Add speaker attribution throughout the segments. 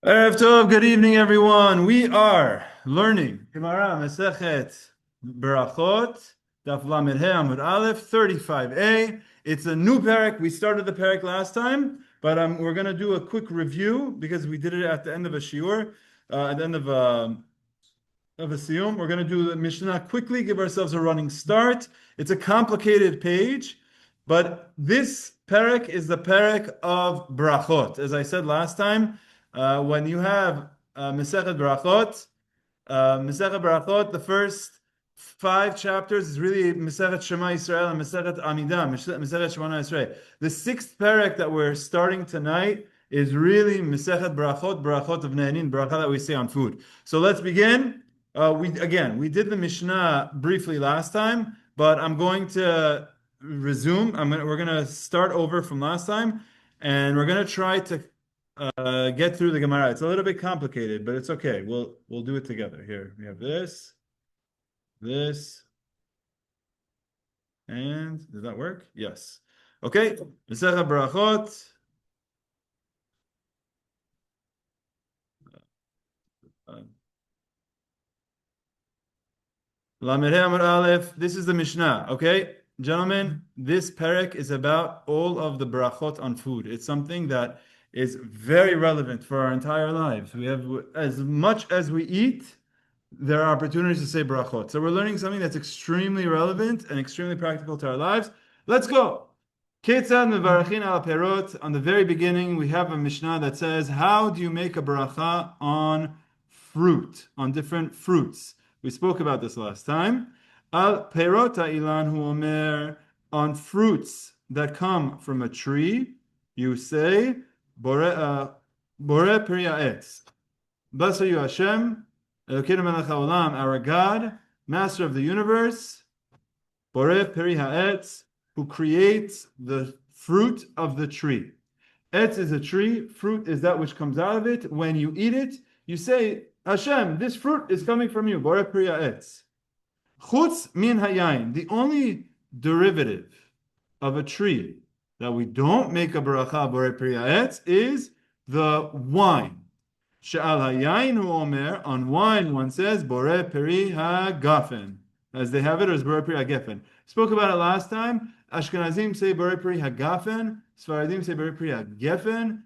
Speaker 1: Erev Tov, good evening, everyone. We are learning Gemara Masechet Berachot, Daf Lamed He Amud Aleph 35A. It's a new Perek. We started the Perek last time, but we're going to do a quick review because we did it at the end of a Shiur, at the end of a Siyum. We're going to do the Mishnah quickly, give ourselves a running start. It's a complicated page, but this Perek is the Perek of Berachot. As I said last time, when you have Masechet Berachot, the first five chapters is really Masechet Shema Yisrael and Masechet Amidah, Masechet Shema Yisrael. The sixth Perek that we're starting tonight is really Masechet Berachot, Berachot of Ne'anin, beracha that we say on food. So let's begin. We did the Mishnah briefly last time, but I'm going to resume. We're going to start over from last time, and we're going to try to get through the Gemara. It's a little bit complicated, but it's okay. We'll do it together. Here we have this, and does that work? Yes. Okay. Masechet Berachot. Lamed He Amud Aleph. This is the Mishnah. Okay, gentlemen, this perek is about all of the berachot on food. It's something that is very relevant for our entire lives. We have, as much as we eat, there are opportunities to say berachot. So we're learning something that's extremely relevant and extremely practical to our lives. Let's go. Keitzad Mevarchin al perot. On the very beginning, we have a Mishnah that says, how do you make a beracha on fruit, on different fruits? We spoke about this last time. Al perot ilan hu omer, on fruits that come from a tree, you say Borei Pri Ha'etz. Blessed are you, Hashem, Elokeinu melech haolam, our God, Master of the universe, Borei Pri Ha'etz, who creates the fruit of the tree. Etz is a tree, fruit is that which comes out of it. When you eat it, you say, Hashem, this fruit is coming from you, Borei Pri Ha'etz. Chutz min hayayin, the only derivative of a tree that we don't make a beracha Borei Pri Ha'etz is the wine. She'al hayayin hu omer, on wine one says Borei Pri HaGefen, as they have it, or is Borei Pri HaGefen. Spoke about it last time. Ashkenazim say Borei Pri HaGefen, Sfaradim say Borei Pri HaGefen.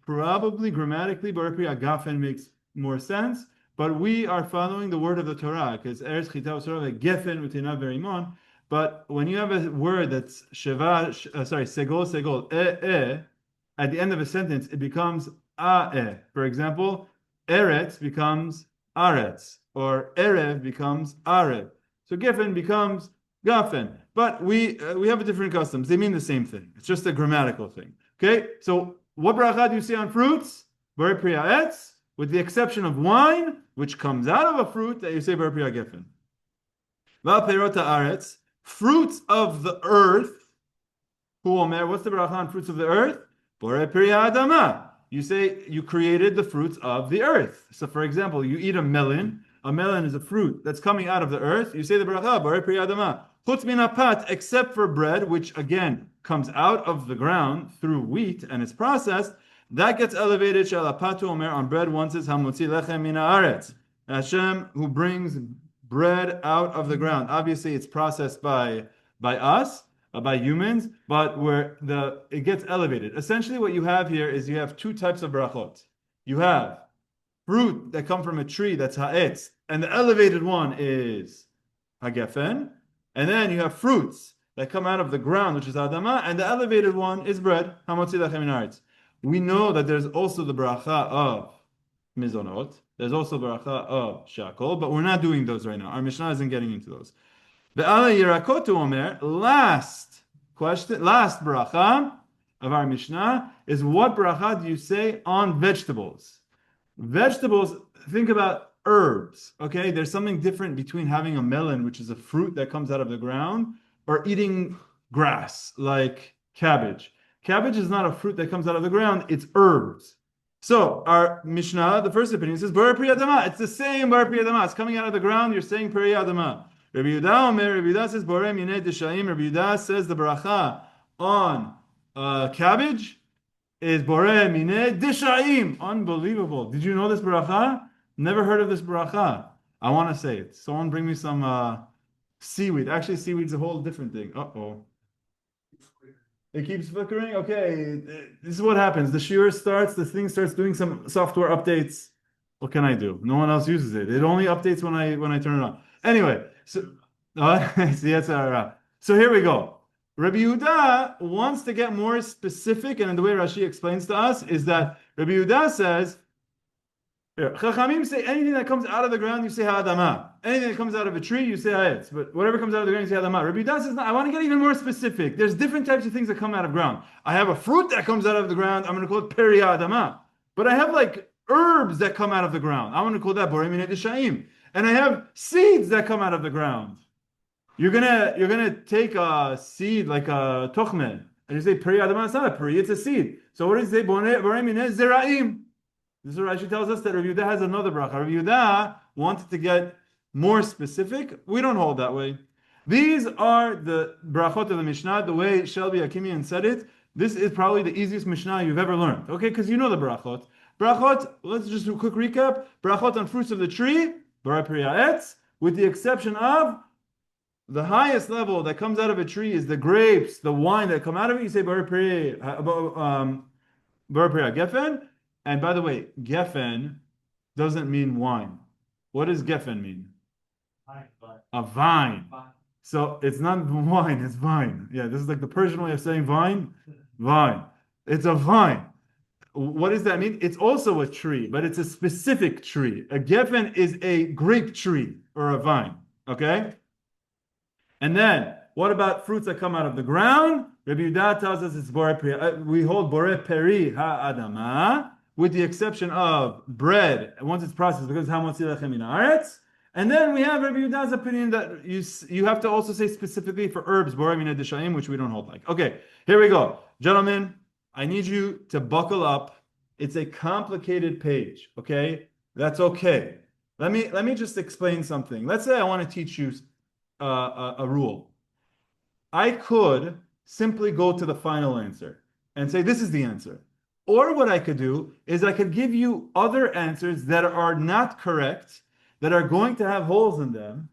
Speaker 1: Probably grammatically Borei Pri HaGefen makes more sense, but we are following the word of the Torah because Eretz Chita U'Sorah Gefen U'Tinav Verimon. But when you have a word that's Shavah, segol, at the end of a sentence, it becomes a'eh. For example, Eretz becomes aretz, or Erev becomes arev. So Gefen becomes Gafen. But we have a different customs. They mean the same thing. It's just a grammatical thing. Okay? So what beracha do you say on fruits? Borei Pri Ha'etz, with the exception of wine, which comes out of a fruit that you say Borei Pri HaGefen. Val perot ha'aretz, fruits of the earth. Hu omer, what's the beracha on fruits of the earth? Borei Pri Ha'adama. You say you created the fruits of the earth. So for example, you eat a melon. A melon is a fruit that's coming out of the earth. You say the beracha, Borei Pri Ha'adama. Chutz min hapat, except for bread, which again comes out of the ground through wheat and is processed. That gets elevated. Shalapatu omer, on bread one says Hamotzi Lechem min haaretz. Hashem, who brings bread out of the ground. Obviously, it's processed by us, by humans, but where it gets elevated. Essentially, what you have here is you have two types of berachot. You have fruit that come from a tree that's ha'etz, and the elevated one is hagefen, and then you have fruits that come out of the ground, which is adama, and the elevated one is bread. Hamotzi Lechem min haaretz. We know that there's also the beracha of mizonot. There's also beracha of shakol, but we're not doing those right now. Our Mishnah isn't getting into those. Ve'ala yirakotu omer, last question, last beracha of our Mishnah is what beracha do you say on vegetables? Vegetables, think about herbs, okay? There's something different between having a melon, which is a fruit that comes out of the ground, or eating grass, like cabbage. Cabbage is not a fruit that comes out of the ground, it's herbs. So our Mishnah, the first opinion, says Borei Pri Ha'adama. It's the same Borei Pri Ha'adama. It's coming out of the ground, you're saying Pri Ha'adama. Rabbi Yehuda says Borei Minei Deshaim. Rabbi Yehuda says the beracha on cabbage is Borei Mine Dishaim. Unbelievable. Did you know this beracha? Never heard of this beracha. I want to say it. Someone bring me some seaweed. Actually, seaweed's a whole different thing. Uh-oh. It keeps flickering? Okay. This is what happens. The Shiur starts, the thing starts doing some software updates. What can I do? No one else uses it. It only updates when I turn it on. Anyway, so so here we go. Rabbi Yehuda wants to get more specific, and the way Rashi explains to us is that Rabbi Yehuda says, Chachamim say anything that comes out of the ground, you say ha'adama. Anything that comes out of a tree, you say ha'etz. But whatever comes out of the ground, you say ha'adama. Rabbi Yehuda says, no, I want to get even more specific. There's different types of things that come out of ground. I have a fruit that comes out of the ground. I'm going to call it Pri Ha'adama. But I have like herbs that come out of the ground. I'm going to call that Borei Pri Ha'etz. And I have seeds that come out of the ground. You're gonna take a seed like a tochme, and you say Pri Ha'adama. It's not a pri, it's a seed. So what does it say? Borei Pri Ha'etz. This is what Rashi tells us that Rabbi Yehuda has another beracha. Rabbi Yehuda wanted to get more specific. We don't hold that way. These are the berachot of the Mishnah, the way Shelby Akimian said it. This is probably the easiest Mishnah you've ever learned. Okay, because you know the berachot. Berachot, let's just do a quick recap. Berachot on fruits of the tree, Borei Pri Ha'etz, with the exception of the highest level that comes out of a tree is the grapes, the wine that come out of it. You say Borei Pri HaGefen. And by the way, gefen doesn't mean wine. What does gefen mean? A vine. So it's not wine, it's vine. Yeah, this is like the Persian way of saying vine. Vine. It's a vine. What does that mean? It's also a tree, but it's a specific tree. A gefen is a grape tree or a vine. Okay? And then, what about fruits that come out of the ground? Rabbi Yehuda tells us it's Borei Pri. We hold Borei Pri Ha'adama, with the exception of bread, once it's processed, because Hamotzi Lechem in Haaretz. And then we have Rabbi Yehuda's opinion that you have to also say specifically for herbs, Borei Pri Ha'adama, which we don't hold like. Okay, here we go. Gentlemen, I need you to buckle up. It's a complicated page, okay? That's okay. Let me just explain something. Let's say I want to teach you a rule. I could simply go to the final answer and say, this is the answer. Or what I could do is I could give you other answers that are not correct, that are going to have holes in them,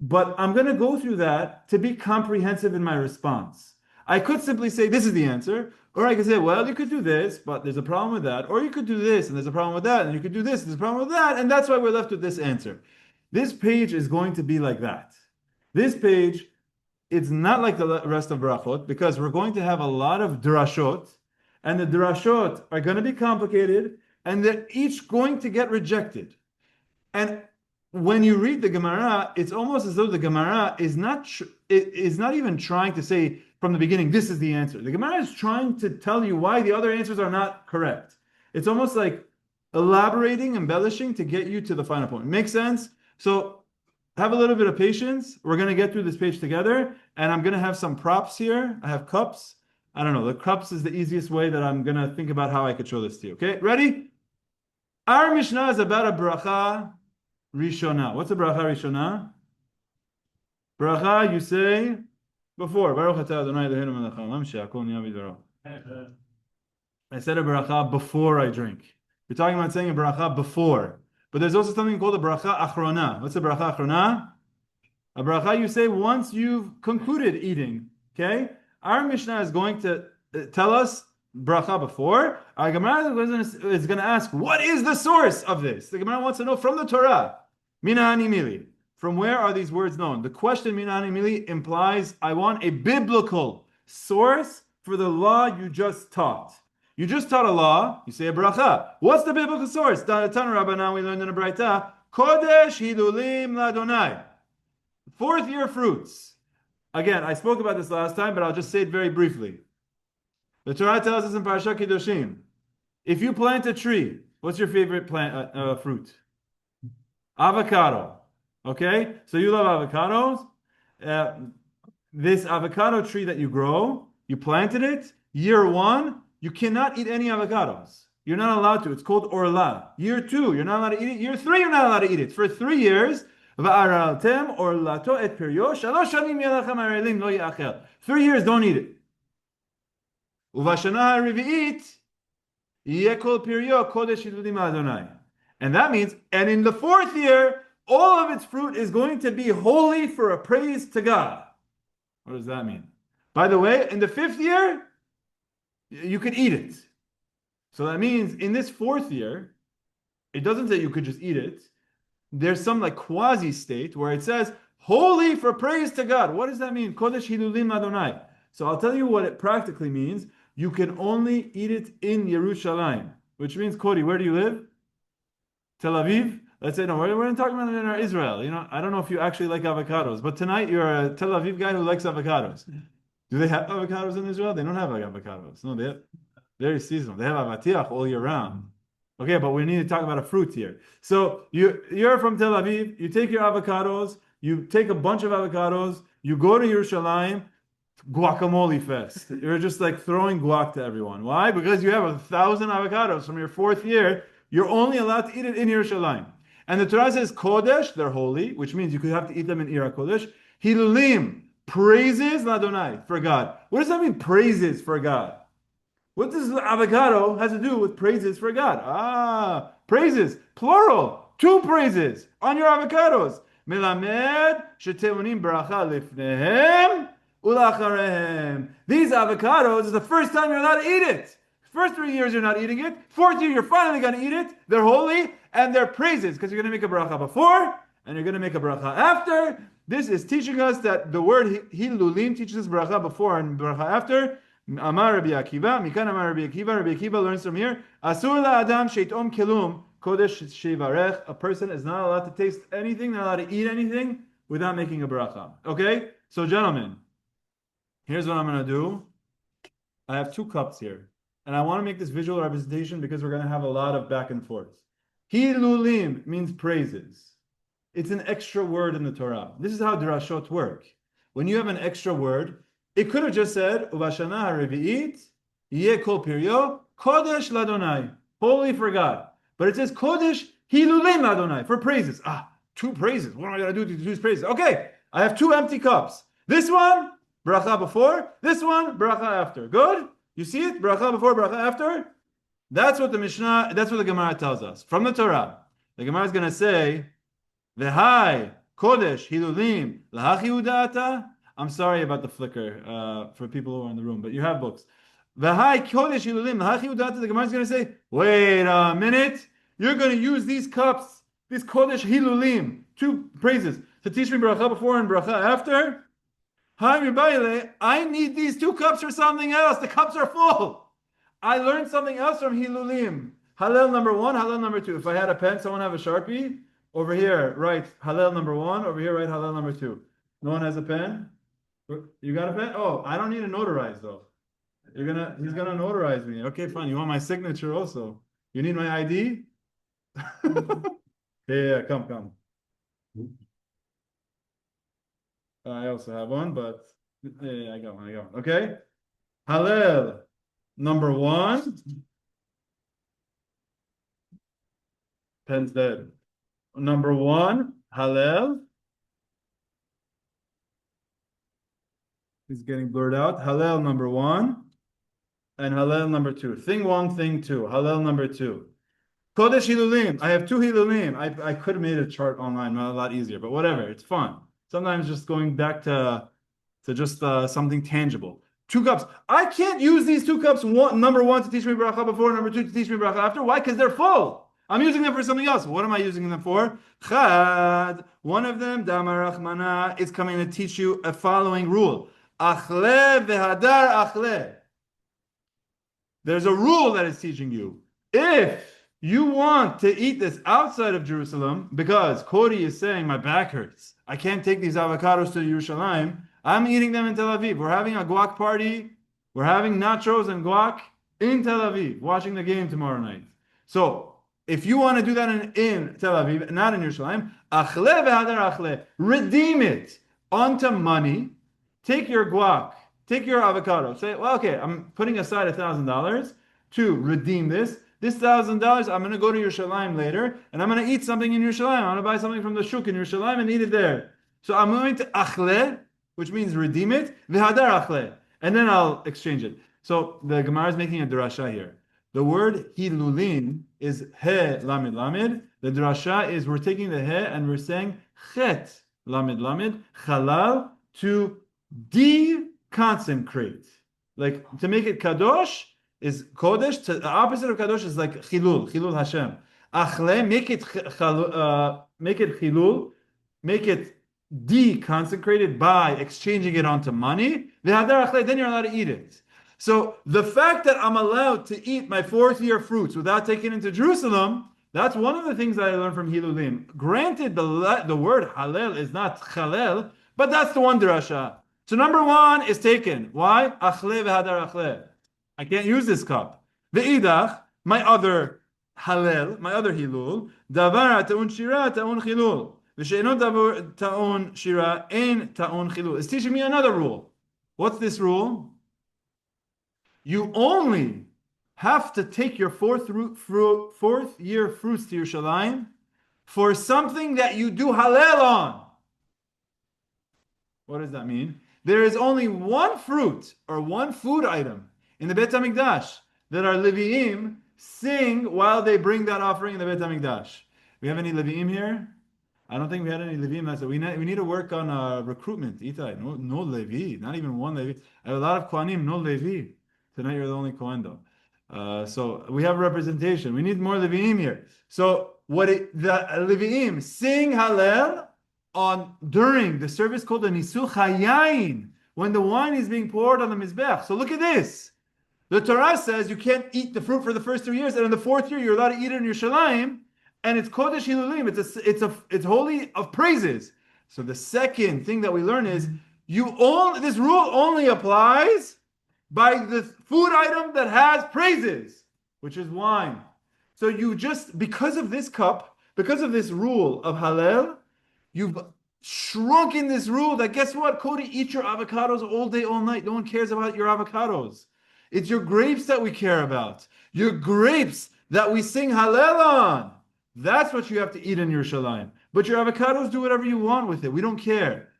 Speaker 1: but I'm going to go through that to be comprehensive in my response. I could simply say, this is the answer, or I could say, well, you could do this, but there's a problem with that, or you could do this, and there's a problem with that, and you could do this, and there's a problem with that, and that's why we're left with this answer. This page is going to be like that. This page, it's not like the rest of Berachot, because we're going to have a lot of drashot, and the drashot are going to be complicated, and they're each going to get rejected. And when you read the Gemara, it's almost as though the Gemara is not even trying to say from the beginning, this is the answer. The Gemara is trying to tell you why the other answers are not correct. It's almost like elaborating, embellishing to get you to the final point. Makes sense? So have a little bit of patience. We're going to get through this page together, and I'm going to have some props here. I have cups. I don't know. The cups is the easiest way that I'm going to think about how I could show this to you. Okay, ready? Our Mishnah is about a beracha rishona. What's a beracha rishona? Beracha, you say before. I said a beracha before I drink. You're talking about saying a beracha before. But there's also something called a beracha achrona. What's a beracha achrona? A beracha you say once you've concluded eating. Okay? Our Mishnah is going to tell us bracha before. Our Gemara is going to ask, what is the source of this? The Gemara wants to know from the Torah. Mina ani mili. From where are these words known? The question mina ani mili implies I want a biblical source for the law you just taught. You just taught a law, you say a bracha. What's the biblical source? Tana Rabbanan, we learned in a Braita, Kodesh Hilulim Ladonai. Fourth year fruits. Again, I spoke about this last time, but I'll just say it very briefly. The Torah tells us in Parashat Kedoshim, if you plant a tree, what's your favorite fruit? Avocado. Okay? So you love avocados. This avocado tree that you grow, you planted it, year one, you cannot eat any avocados. You're not allowed to. It's called orla. Year two, you're not allowed to eat it. Year three, you're not allowed to eat it. For 3 years, 3 years, don't eat it. Yeh kol piryo Kodesh Hilulim Adonai. And that means, and in the 4th year, all of its fruit is going to be holy for a praise to God. What does that mean? By the way, in the 5th year, you could eat it. So that means in this 4th year, it doesn't say you could just eat it. There's some like quasi state where it says holy for praise to God. What does that mean? Kodesh Hilulim Adonai. So I'll tell you what it practically means. You can only eat it in Yerushalayim, which means, Cody, where do you live? Tel Aviv? Let's say, no, we're not talking about it in Israel. You know, I don't know if you actually like avocados, but tonight you're a Tel Aviv guy who likes avocados. Do they have avocados in Israel? They don't have avocados. No, they have very seasonal. They have avatiach all year round. Okay, but we need to talk about a fruit here. So you're from Tel Aviv, you take your avocados, you take a bunch of avocados, you go to Yerushalayim, guacamole fest. You're just like throwing guac to everyone. Why? Because you have 1,000 avocados from your 4th year. You're only allowed to eat it in Yerushalayim. And the Torah says Kodesh, they're holy, which means you could have to eat them in Ira Kodesh. Hilulim, praises Ladonai, for God. What does that mean, praises for God? What does the avocado has to do with praises for God? Praises, plural, 2 praises on your avocados. Melamed sheteonim beracha lifnehem ulacharehem. These avocados is the first time you're allowed to eat it. First 3 years you're not eating it. 4th year you're finally going to eat it. They're holy and they're praises because you're going to make a beracha before and you're going to make a beracha after. This is teaching us that the word hilulim teaches us beracha before and beracha after. Amar Rabbi Akiva, Mikan Amar Rabbi Akiva. Rabbi Akiva learns from here. Asur la'adam sheitom kelum kodesh shevarech. A person is not allowed to taste anything, not allowed to eat anything without making a beracha. Okay? So gentlemen, here's what I'm going to do. I have 2 cups here. And I want to make this visual representation because we're going to have a lot of back and forth. Hilulim means praises. It's an extra word in the Torah. This is how Berachot work. When you have an extra word, it could have just said, Uvashana ha'revi'it, yeh kol piryo, Kodesh ladonai, holy for God. But it says Kodesh Hilulim ladonai, for praises. 2 praises. What am I going to do to 2 praises? Okay, I have 2 empty cups. This one, beracha before. This one, beracha after. Good? You see it? Beracha before, beracha after? That's what the Mishnah, that's what the Gemara tells us. From the Torah, the Gemara is going to say, V'hai, Kodesh, Hilulim, Lahachi udata. I'm sorry about the flicker for people who are in the room, but you have books. V'hai, Kodesh, Hilulim, Lahachi udata. The Gemara is going to say, wait a minute. You're going to use these cups, these Kodesh, Hilulim, 2 praises, to teach me beracha before and beracha after? I need these 2 cups for something else. The cups are full. I learned something else from Hilulim. Hallel number 1, Hallel number 2. If I had a pen, someone have a Sharpie? Over here, write Hallel number 1. Over here, write Hallel number 2. No one has a pen? You got a pen? Oh, I don't need to notarize though. He's gonna notarize me. Okay, fine. You want my signature also? You need my ID? Yeah, come. I also have one, but yeah, I got one. Okay? Hallel number 1. Pen's dead. Number 1, Hallel. He's getting blurred out. Hallel number 1 and Hallel number 2. Thing 1, thing 2. Hallel number 2. Kodesh Hilulim. I have 2 Hilulim. I could have made a chart online, not a lot easier, but whatever. It's fun. Sometimes just going back to just something tangible. 2 cups. I can't use these 2 cups. Number 1 to teach me beracha before, number 2 to teach me beracha after. Why? Because they're full. I'm using them for something else. What am I using them for? Chad. One of them, Damar Rachmana, is coming to teach you a following rule. Achle v'hadar achle. There's a rule that is teaching you. If you want to eat this outside of Jerusalem, because Cody is saying my back hurts, I can't take these avocados to Yerushalayim, I'm eating them in Tel Aviv. We're having a guac party. We're having nachos and guac in Tel Aviv, watching the game tomorrow night. So, if you want to do that in Tel Aviv, not in Yerushalayim, achle v'hadar achle, redeem it onto money. Take your guac, take your avocado. Say, well, okay, I'm putting aside $1,000 to redeem this. This $1,000, I'm going to go to Yerushalayim later, and I'm going to eat something in Yerushalayim. I'm going to buy something from the shuk in Yerushalayim and eat it there. So I'm going to achle, which means redeem it, v'hadar achle, and then I'll exchange it. So the Gemara is making a drasha here. The word Hilulim is he lamed lamed. The drasha is we're taking the he and we're saying chet lamed lamed halal to deconsecrate, like to make it kadosh is kodesh. The opposite of kadosh is like chilul Hashem. Achle, make it chilul, make it deconsecrated by exchanging it onto money. Then you're allowed to eat it. So the fact that I'm allowed to eat my fourth year fruits without taking it into Jerusalem, that's one of the things that I learned from Hilulim. Granted, the word halal is not chalel, but that's the one drasha. So number one is taken. Why? Achle v'hadar achle. I can't use this cup. Ve'idach, my other halal, my other hilul, davar ta'un shira ta'un chilul. V'she'eno davar ta'un shira ein ta'un chilul. It's teaching me another rule. What's this rule? You only have to take your fourth year fruits to Yerushalayim for something that you do halal on. What does that mean? There is only one fruit or one food item in the Beit HaMikdash that our Levi'im sing while they bring that offering in the Beit HaMikdash. We have any Levi'im here? I don't think we had any Levi'im. That's we need to work on recruitment. Itai, no Levi, not even one Levi. I have a lot of Kohanim, no Levi. Tonight you're the only Kohen though. So we have representation. We need more Levi'im here. So the Levi'im sing Hallel during the service called the Nisuch HaYayin, when the wine is being poured on the Mizbech. So look at this. The Torah says you can't eat the fruit for the first 3 years, and in the fourth year you're allowed to eat it in Yerushalayim, and it's Kodesh Hilulim. It's holy of praises. So the second thing that we learn is this rule only applies by the food item that has praises, which is wine. So because of this cup, because of this rule of Hallel, you've shrunken this rule that guess what? Cody, eat your avocados all day, all night. No one cares about your avocados. It's your grapes that we care about. Your grapes that we sing Hallel on. That's what you have to eat in Yerushalayim. But your avocados, do whatever you want with it. We don't care.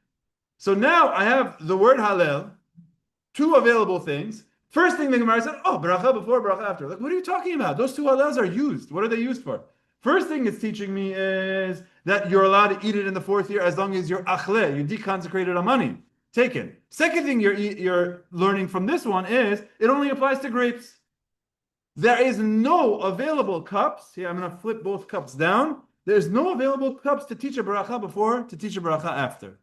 Speaker 1: So now I have the word Hallel, two available things. First thing the Gemara said, beracha before, beracha after. Like, what are you talking about? Those two halals are used. What are they used for? First thing it's teaching me is that you're allowed to eat it in the fourth year as long as you're achle, you deconsecrated on money. Take it. Second thing you're learning from this one is it only applies to grapes. There is no available cups. Here, I'm going to flip both cups down. There's no available cups to teach a beracha before, to teach a beracha after.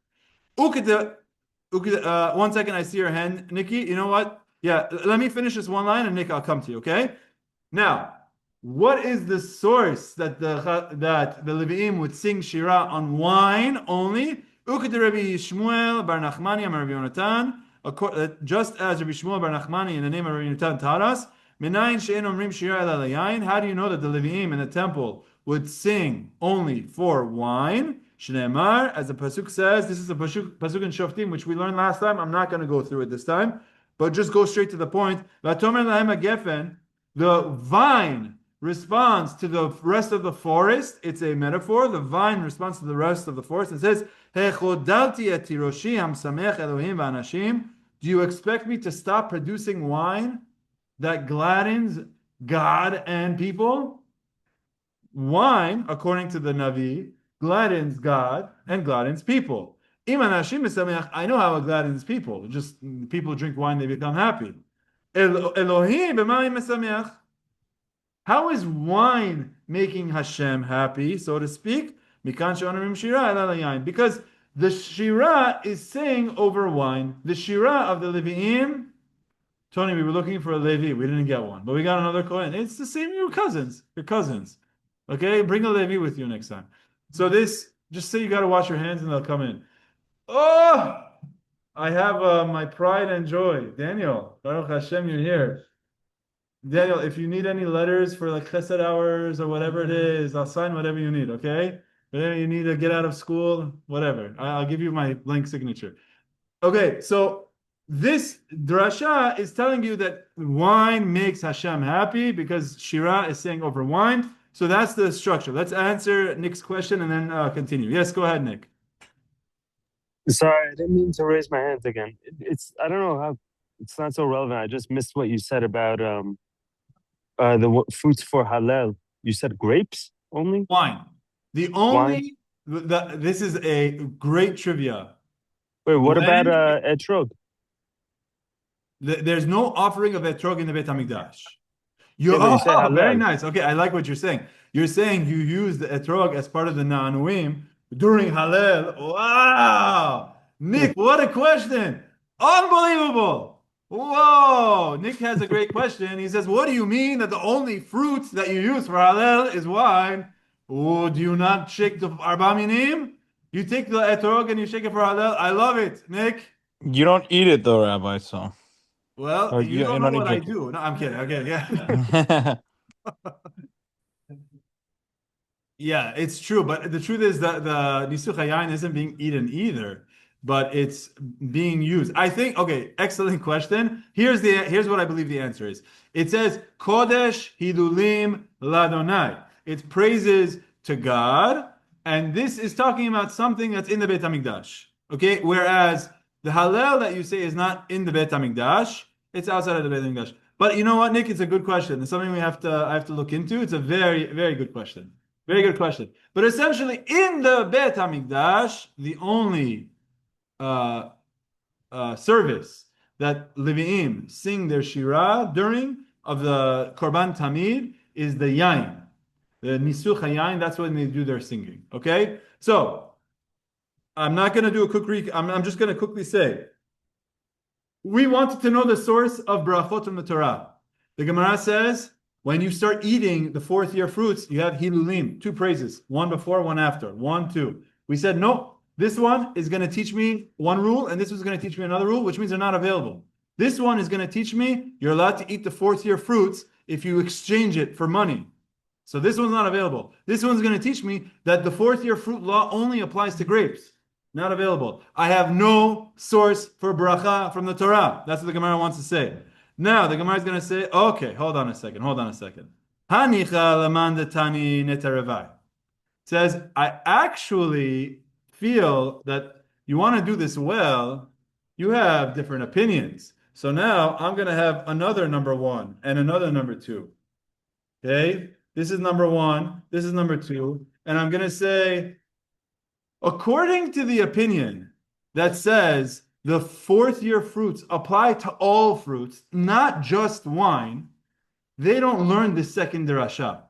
Speaker 1: 1 second, I see your hand, Nikki. You know what? Yeah, let me finish this one line, and Nick, I'll come to you. Okay. Now, what is the source that the Levi'im would sing Shira on wine only? Just as Rabbi Shmuel Bar Nachmani in the name of Rabbi Yonatan taught us, how do you know that the Levi'im in the temple would sing only for wine? Shneimar, as the pasuk says, this is a pasuk in Shoftim, which we learned last time. I'm not going to go through it this time, but just go straight to the point. VaChomer Lechem HaGefen, the vine responds to the rest of the forest. It's a metaphor. The vine responds to the rest of the forest. It says, do you expect me to stop producing wine that gladdens God and people? Wine, according to the Navi, gladdens God and gladdens people. I know how it gladdens people. Just people drink wine, they become happy. How is wine making Hashem happy, so to speak? Because the Shira is saying over wine. The Shira of the Levi'im, Tony, we were looking for a Levi. We didn't get one, but we got another Kohen. It's the same, your cousins. Okay, bring a Levi with you next time. So just say you got to wash your hands and they'll come in. Oh, I have my pride and joy. Daniel, Baruch Hashem, you're here. Daniel, if you need any letters for like chesed hours or whatever it is, I'll sign whatever you need, okay? Whatever you need to get out of school, whatever. I'll give you my blank signature. Okay, so this drasha is telling you that wine makes Hashem happy because Shira is saying over wine. So that's the structure. Let's answer Nick's question and then continue. Yes, go ahead, Nick.
Speaker 2: Sorry, I didn't mean to raise my hands again. I don't know how, it's not so relevant. I just missed what you said about fruits for halal. You said grapes only?
Speaker 1: Wine. The
Speaker 2: Wine?
Speaker 1: only this is a great trivia.
Speaker 2: Wait, what about
Speaker 1: When
Speaker 2: etrog?
Speaker 1: there's no offering of etrog in the Beit HaMikdash.
Speaker 2: Yeah, but you say
Speaker 1: Very
Speaker 2: halal.
Speaker 1: nice. Okay, I like what you're saying. You're saying you use the etrog as part of the na'anuim during Halal. Wow! Nick, what a question! Unbelievable! Whoa! Nick has a great question. He says, what do you mean that the only fruit that you use for Halal is wine? Oh, do you not shake the arba minim? You take the etrog and you shake it for Halal? I love it, Nick.
Speaker 3: You don't eat it though, Rabbi, so.
Speaker 1: Well, you don't
Speaker 3: You're
Speaker 1: know
Speaker 3: not
Speaker 1: what I
Speaker 3: Egyptian.
Speaker 1: do. No, I'm kidding. Okay, yeah. Yeah, it's true, but the truth is that the nisuch hayayin isn't being eaten either, but it's being used. I think, okay, excellent question. Here's what I believe the answer is. It says Kodesh Hilulim Ladonai. It's praises to God, and this is talking about something that's in the Beit HaMikdash. Okay, whereas the Hallel that you say is not in the Beit HaMikdash, it's outside of the Beit HaMikdash. But you know what, Nick? It's a good question. It's something I have to look into. It's a very, very good question. Very good question. But essentially, in the Beit HaMikdash, the only service that Levi'im sing their Shira during of the Korban Tamid is the Yain. The Nisuch HaYain, that's when they do their singing. Okay? So, I'm not going to do a quick recap. I'm just going to quickly say, we wanted to know the source of Berachot from the Torah. The Gemara says, when you start eating the fourth year fruits, you have Hilulim, two praises, one before, one after, 1, 2. We said, no, this one is going to teach me one rule, and this was going to teach me another rule, which means they're not available. This one is going to teach me you're allowed to eat the fourth year fruits if you exchange it for money. So this one's not available. This one's going to teach me that the fourth year fruit law only applies to grapes. Not available. I have no source for beracha from the Torah. That's what the Gemara wants to say. Now, the Gemara is going to say, okay, hold on a second. Hanicha lamandetani Neta Revai. Says, I actually feel that you want to do this well, you have different opinions. So now I'm going to have another number 1 and another number 2. Okay? This is number 1, this is number 2. And I'm going to say, according to the opinion that says the fourth year fruits apply to all fruits, not just wine, they don't learn the second derasha.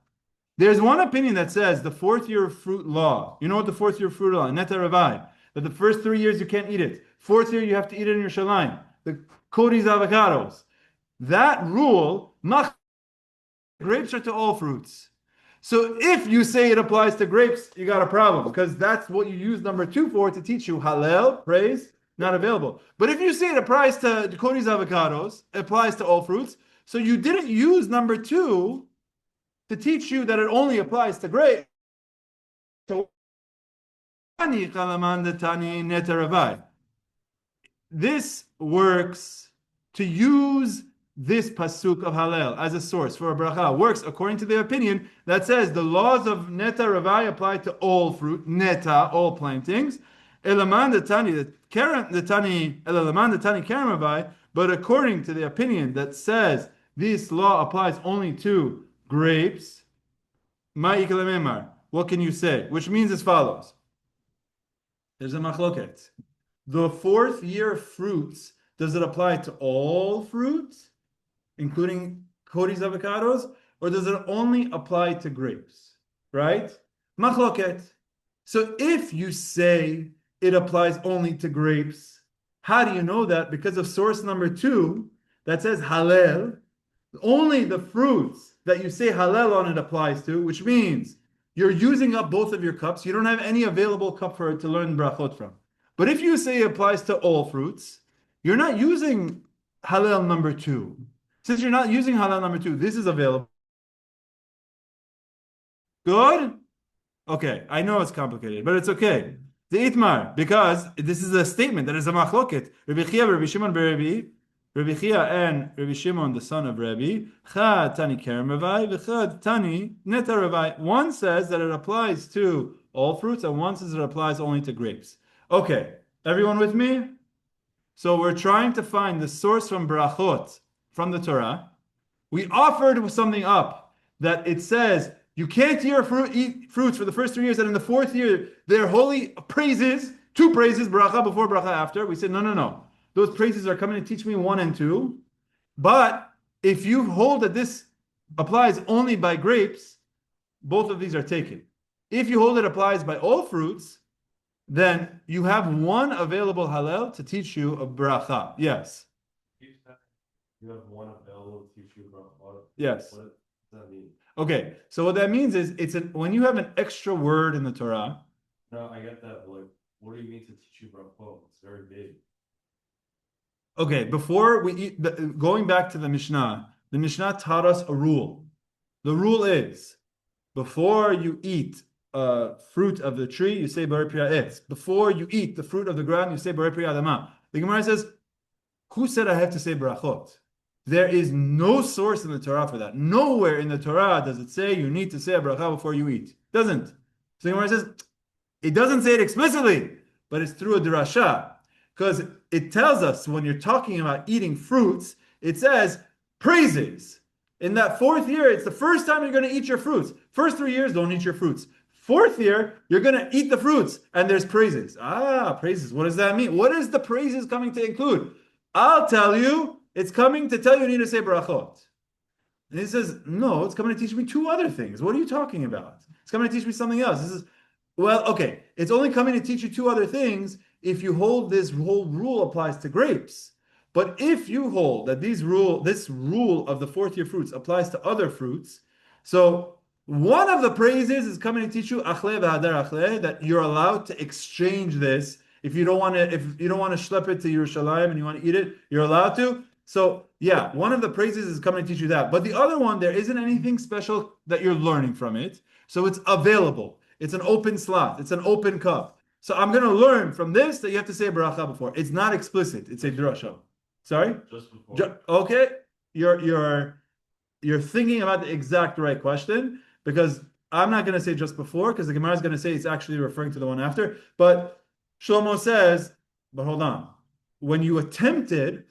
Speaker 1: There's one opinion that says the fourth year fruit law. You know what the fourth year fruit law? Neta Revai. That the first 3 years you can't eat it. Fourth year you have to eat it in Yerushalayim. The Kodis avocados. That rule, grapes are to all fruits. So if you say it applies to grapes, you got a problem because that's what you use number 2 for to teach you Hallel, praise, not available. But if you say it applies to Kodis avocados, it applies to all fruits, so you didn't use number 2 to teach you that it only applies to grapes. So this works to use this pasuk of Hallel as a source for a beracha. Works according to the opinion that says the laws of Neta Revai apply to all fruit, Neta, all plantings. Elaman the Tani Kerem Revai, but according to the opinion that says this law applies only to grapes, what can you say? Which means as follows. There's a machloket. The fourth year fruits, does it apply to all fruits, including Kodis avocados, or does it only apply to grapes? Right? Machloket. So if you say it applies only to grapes, how do you know that? Because of source number 2 that says Hallel, only the fruits that you say Hallel on it applies to, which means you're using up both of your cups. You don't have any available cup for it to learn brachot from. But if you say it applies to all fruits, you're not using Hallel number 2. Since you're not using Hallel number 2, this is available. Good? Okay, I know it's complicated, but it's okay. The Itmar, because this is a statement that is a machloket. Rabbi Chia, Rabbi Shimon, Rabbi Chia and Rabbi Shimon, the son of Rabbi, Chad Tani Kerem Revai, V'chad Tani Neta Revai. One says that it applies to all fruits, and one says it applies only to grapes. Okay, everyone with me? So we're trying to find the source from Berachot, from the Torah, We offered something up that it says you can't eat fruits for the first 3 years, and in the fourth year, they're holy praises, 2 praises, beracha before, beracha after. We said, no. Those praises are coming to teach me 1 and 2. But if you hold that this applies only by grapes, both of these are taken. If you hold it applies by all fruits, then you have 1 available halal to teach you a beracha. Yes.
Speaker 4: You have 1 available to teach you beracha.
Speaker 1: Yes.
Speaker 4: What does that mean?
Speaker 1: Okay, so what that means is when you have an extra word in the Torah.
Speaker 4: No, I get that, but what do you mean to teach you beracha? It's very big.
Speaker 1: Okay, before we eat, going back to the Mishnah taught us a rule. The rule is, before you eat fruit of the tree, you say Borei Pri Ha'etz. Before you eat the fruit of the ground, you say Borei Pri Ha'adama. The Gemara says, who said I have to say berachot? There is no source in the Torah for that. Nowhere in the Torah does it say you need to say a beracha before you eat. It doesn't. So the Gemara says, it doesn't say it explicitly, but it's through a drasha. Because it tells us when you're talking about eating fruits, it says praises. In that 4th year, it's the first time you're going to eat your fruits. First 3 years, don't eat your fruits. 4th year, you're going to eat the fruits, and there's praises. Praises. What does that mean? What is the praises coming to include? I'll tell you. It's coming to tell you need to say berachot. And he says, no, it's coming to teach me 2 other things. What are you talking about? It's coming to teach me something else. This is, well, okay. It's only coming to teach you 2 other things if you hold this whole rule applies to grapes. But if you hold that this rule of the 4th year fruits applies to other fruits, so one of the praises is coming to teach you achle v'hadar achle, that you're allowed to exchange this. If you don't want to schlep it to Yerushalayim and you want to eat it, you're allowed to. So yeah, one of the praises is coming to teach you that. But the other one, there isn't anything special that you're learning from it. So it's available. It's an open slot. It's an open cup. So I'm going to learn from this that you have to say beracha before. It's not explicit. It's a drasha. Sorry?
Speaker 4: Just before.
Speaker 1: Okay. You're thinking about the exact right question, because I'm not going to say just before, because the Gemara is going to say it's actually referring to the one after. But Shlomo says, but hold on. When you attempted,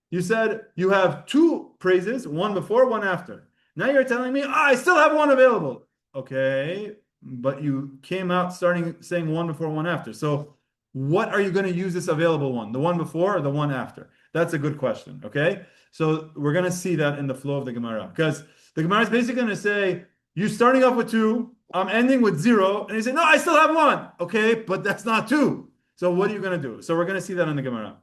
Speaker 1: you said you have 2 praises, 1 before, 1 after. Now you're telling me, I still have 1 available. Okay, but you came out saying 1 before, 1 after. So what are you going to use this available one? The 1 before or the 1 after? That's a good question, okay? So we're going to see that in the flow of the Gemara. Because the Gemara is basically going to say, you're starting off with 2, I'm ending with 0, and you say, no, I still have 1. Okay, but that's not 2. So what are you going to do? So we're going to see that in the Gemara.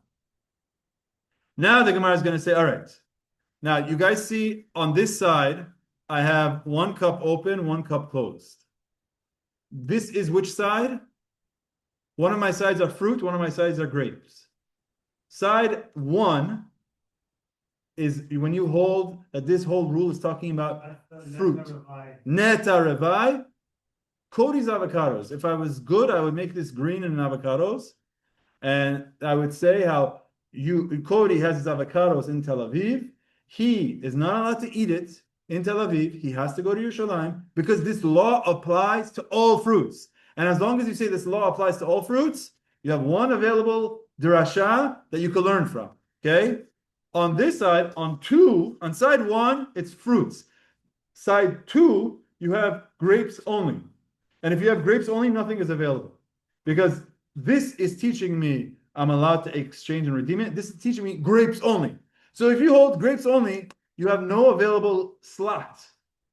Speaker 1: Now the Gemara is going to say, all right. Now you guys see on this side, I have 1 cup open, 1 cup closed. This is which side? One of my sides are fruit, one of my sides are grapes. Side 1 is when you hold that this whole rule is talking about fruit. Neta Revai. Cody's avocados. If I was good, I would make this green in avocados. And I would say how Cody has his avocados in Tel Aviv. He is not allowed to eat it in Tel Aviv. He has to go to Yerushalayim because this law applies to all fruits. And as long as you say this law applies to all fruits, you have 1 available drasha that you can learn from. Okay? On this side, on side 1, it's fruits. Side 2, you have grapes only. And if you have grapes only, nothing is available. Because this is teaching me I'm allowed to exchange and redeem it. This is teaching me grapes only. So if you hold grapes only, you have no available slot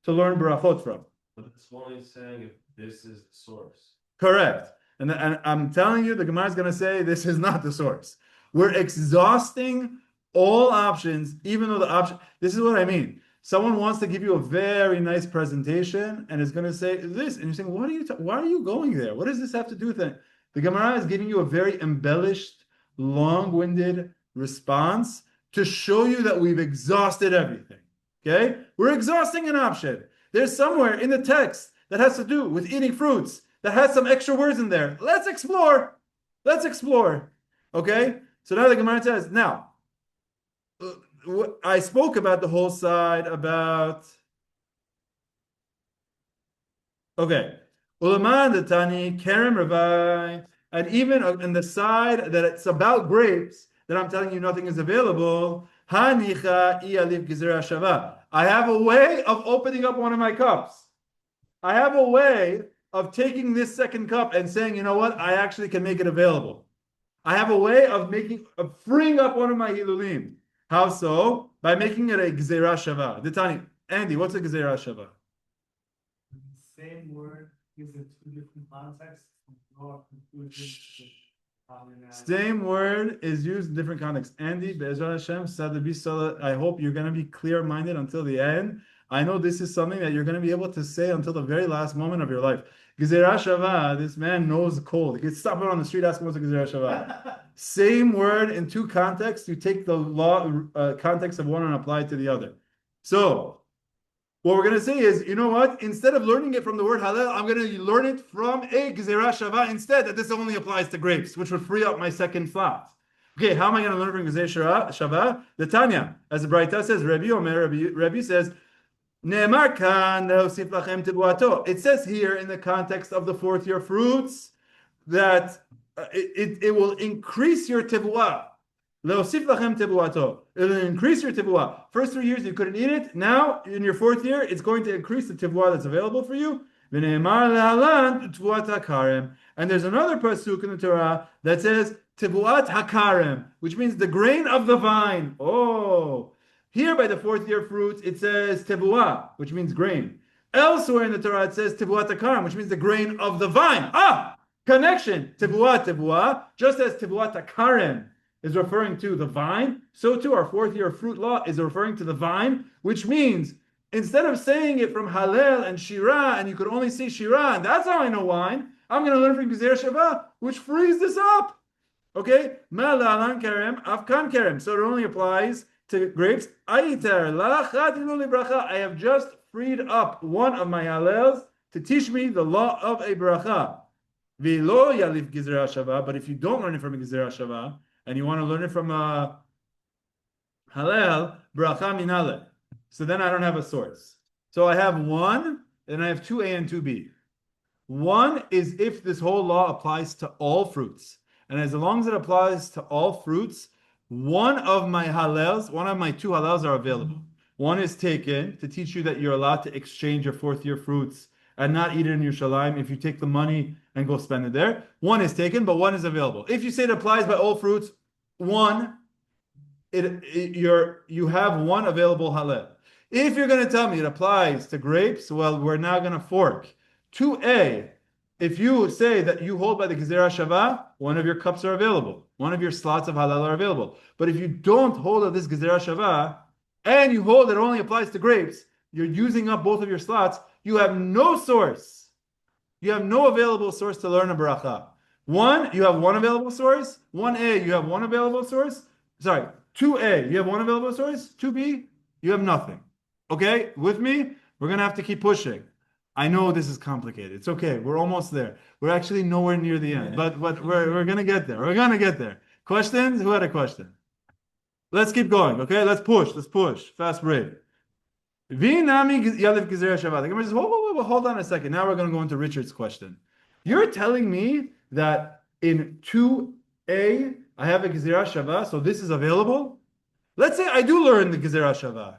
Speaker 1: to learn berachot from.
Speaker 4: But it's only saying if this is the source.
Speaker 1: Correct. And I'm telling you, the Gemara is going to say this is not the source. We're exhausting all options, even though the option, this is what I mean. Someone wants to give you a very nice presentation and is going to say this, and you're saying, why are you going there? What does this have to do with it? The Gemara is giving you a very embellished, long-winded response to show you that we've exhausted everything. Okay? We're exhausting an option. There's somewhere in the text that has to do with eating fruits that has some extra words in there. Let's explore. Okay? So now the Gemara says, now, I spoke about the whole side about... Okay. Ulaman the Tani, Kerem Revai, and even in the side that it's about grapes, that I'm telling you nothing is available, Hanicha I alif Gezerah Shavah. I have a way of opening up one of my cups. I have a way of taking this second cup and saying, you know what? I actually can make it available. I have a way of freeing up one of my Hilulim. How so? By making it a Gezerah Shavah. Ditani, Andy, what's a Gezerah Shavah?
Speaker 4: Same word used in two different contexts.
Speaker 1: Same word is used in different contexts. Andy, Be'ezrat Hashem, I hope you're going to be clear-minded until the end. I know this is something that you're going to be able to say until the very last moment of your life. Gezerah Shavah, this man knows cold. He can stop it on the street, ask him what's a Gezerah Shavah. Same word in two contexts. You take the law context of one and apply it to the other. So, what we're going to say is, you know what? Instead of learning it from the word halal, I'm going to learn it from a Gezerah Shavah instead, that this only applies to grapes, which would free up my second slot. Okay, how am I going to learn from Gezerah Shavah? The Tanya, as the Braita says, Rabbi says, Ne'emar kan le'osif lachem tebuato. It says here in the context of the fourth year fruits that it will increase your tebuah. Le'osif lachem tebuato. It will increase your tebuah. First 3 years you couldn't eat it. Now in your fourth year it's going to increase the tebuah that's available for you. V'ne'emar le'alan tebuat hakarem. And there's another pasuk in the Torah that says tebuat hakarem, which means the grain of the vine. Oh. Here by the fourth year fruits, it says tebuah, which means grain. Elsewhere in the Torah, it says tebuat hakarim, which means the grain of the vine. Connection. Tebuah. Just as tebuat hakarim is referring to the vine, so too our fourth year fruit law is referring to the vine, which means instead of saying it from Halel and Shira, and you could only say Shira, and that's how I know wine, I'm going to learn from Gezerah Shavah, which frees this up. Okay? Ma la'alan kerem, afkan kerem. So it only applies to grapes. I have just freed up one of my halels to teach me the law of a beracha. But if you don't learn it from a Gezerah Shavah and you want to learn it from a halel, beracha minale. So then I don't have a source. So I have one, and I have 2A and 2B. One is if this whole law applies to all fruits. And as long as it applies to all fruits, one of my 2 halals are available. One is taken to teach you that you're allowed to exchange your fourth year fruits and not eat it in Yerushalayim if you take the money and go spend it there. One is taken, but one is available. If you say it applies by all fruits, you have one available halal. If you're going to tell me it applies to grapes, well, we're now going to fork. 2A, if you say that you hold by the Gezerah Shavah, one of your cups are available. One of your slots of halal are available. But if you don't hold of this Gezerah Shavah, and you hold that it only applies to grapes, you're using up both of your slots, you have no source. You have no available source to learn a beracha. One, you have one available source. 1A, you have one available source. 2A, you have one available source. 2B, you have nothing. Okay, with me? We're going to have to keep pushing. I know this is complicated. It's okay. We're almost there. We're actually nowhere near the end, but we're going to get there. We're going to get there. Questions? Who had a question? Let's keep going, okay? Let's push. Fast break. V'nami yalev Gezerah Shavah. The Gemara says, whoa, hold on a second. Now we're going to go into Richard's question. You're telling me that in 2A, I have a Gezerah Shavah, so this is available? Let's say I do learn the Gezerah Shavah.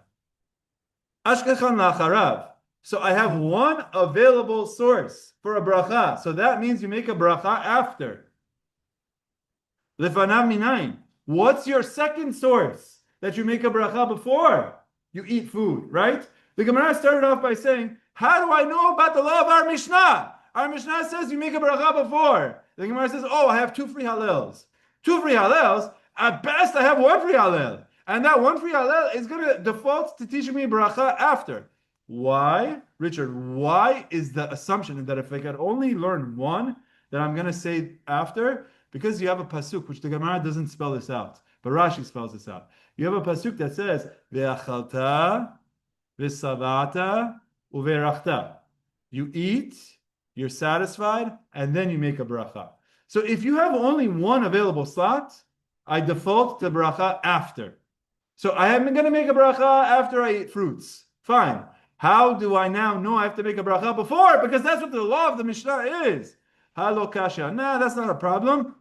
Speaker 1: Ashkechan la'acharav. So I have one available source for a beracha. So that means you make a beracha after. Lefanav minayin. What's your second source that you make a beracha before you eat food, right? The Gemara started off by saying, how do I know about the law of our Mishnah? Our Mishnah says you make a beracha before. The Gemara says, I have 2 free halals. 2 free halals? At best, I have 1 free halal. And that 1 free halal is going to default to teaching me beracha after. Why? Richard, why is the assumption that if I could only learn one, that I'm going to say after? Because you have a pasuk, which the Gemara doesn't spell this out, but Rashi spells this out. You have a pasuk that says, Ve'achalta, Ve'savata, Uve'rachta. You eat, you're satisfied, and then you make a beracha. So if you have only one available slot, I default to beracha after. So I am going to make a beracha after I eat fruits. Fine. How do I now know I have to make a beracha before? Because that's what the law of the Mishnah is. Halo kasha. Nah, that's not a problem.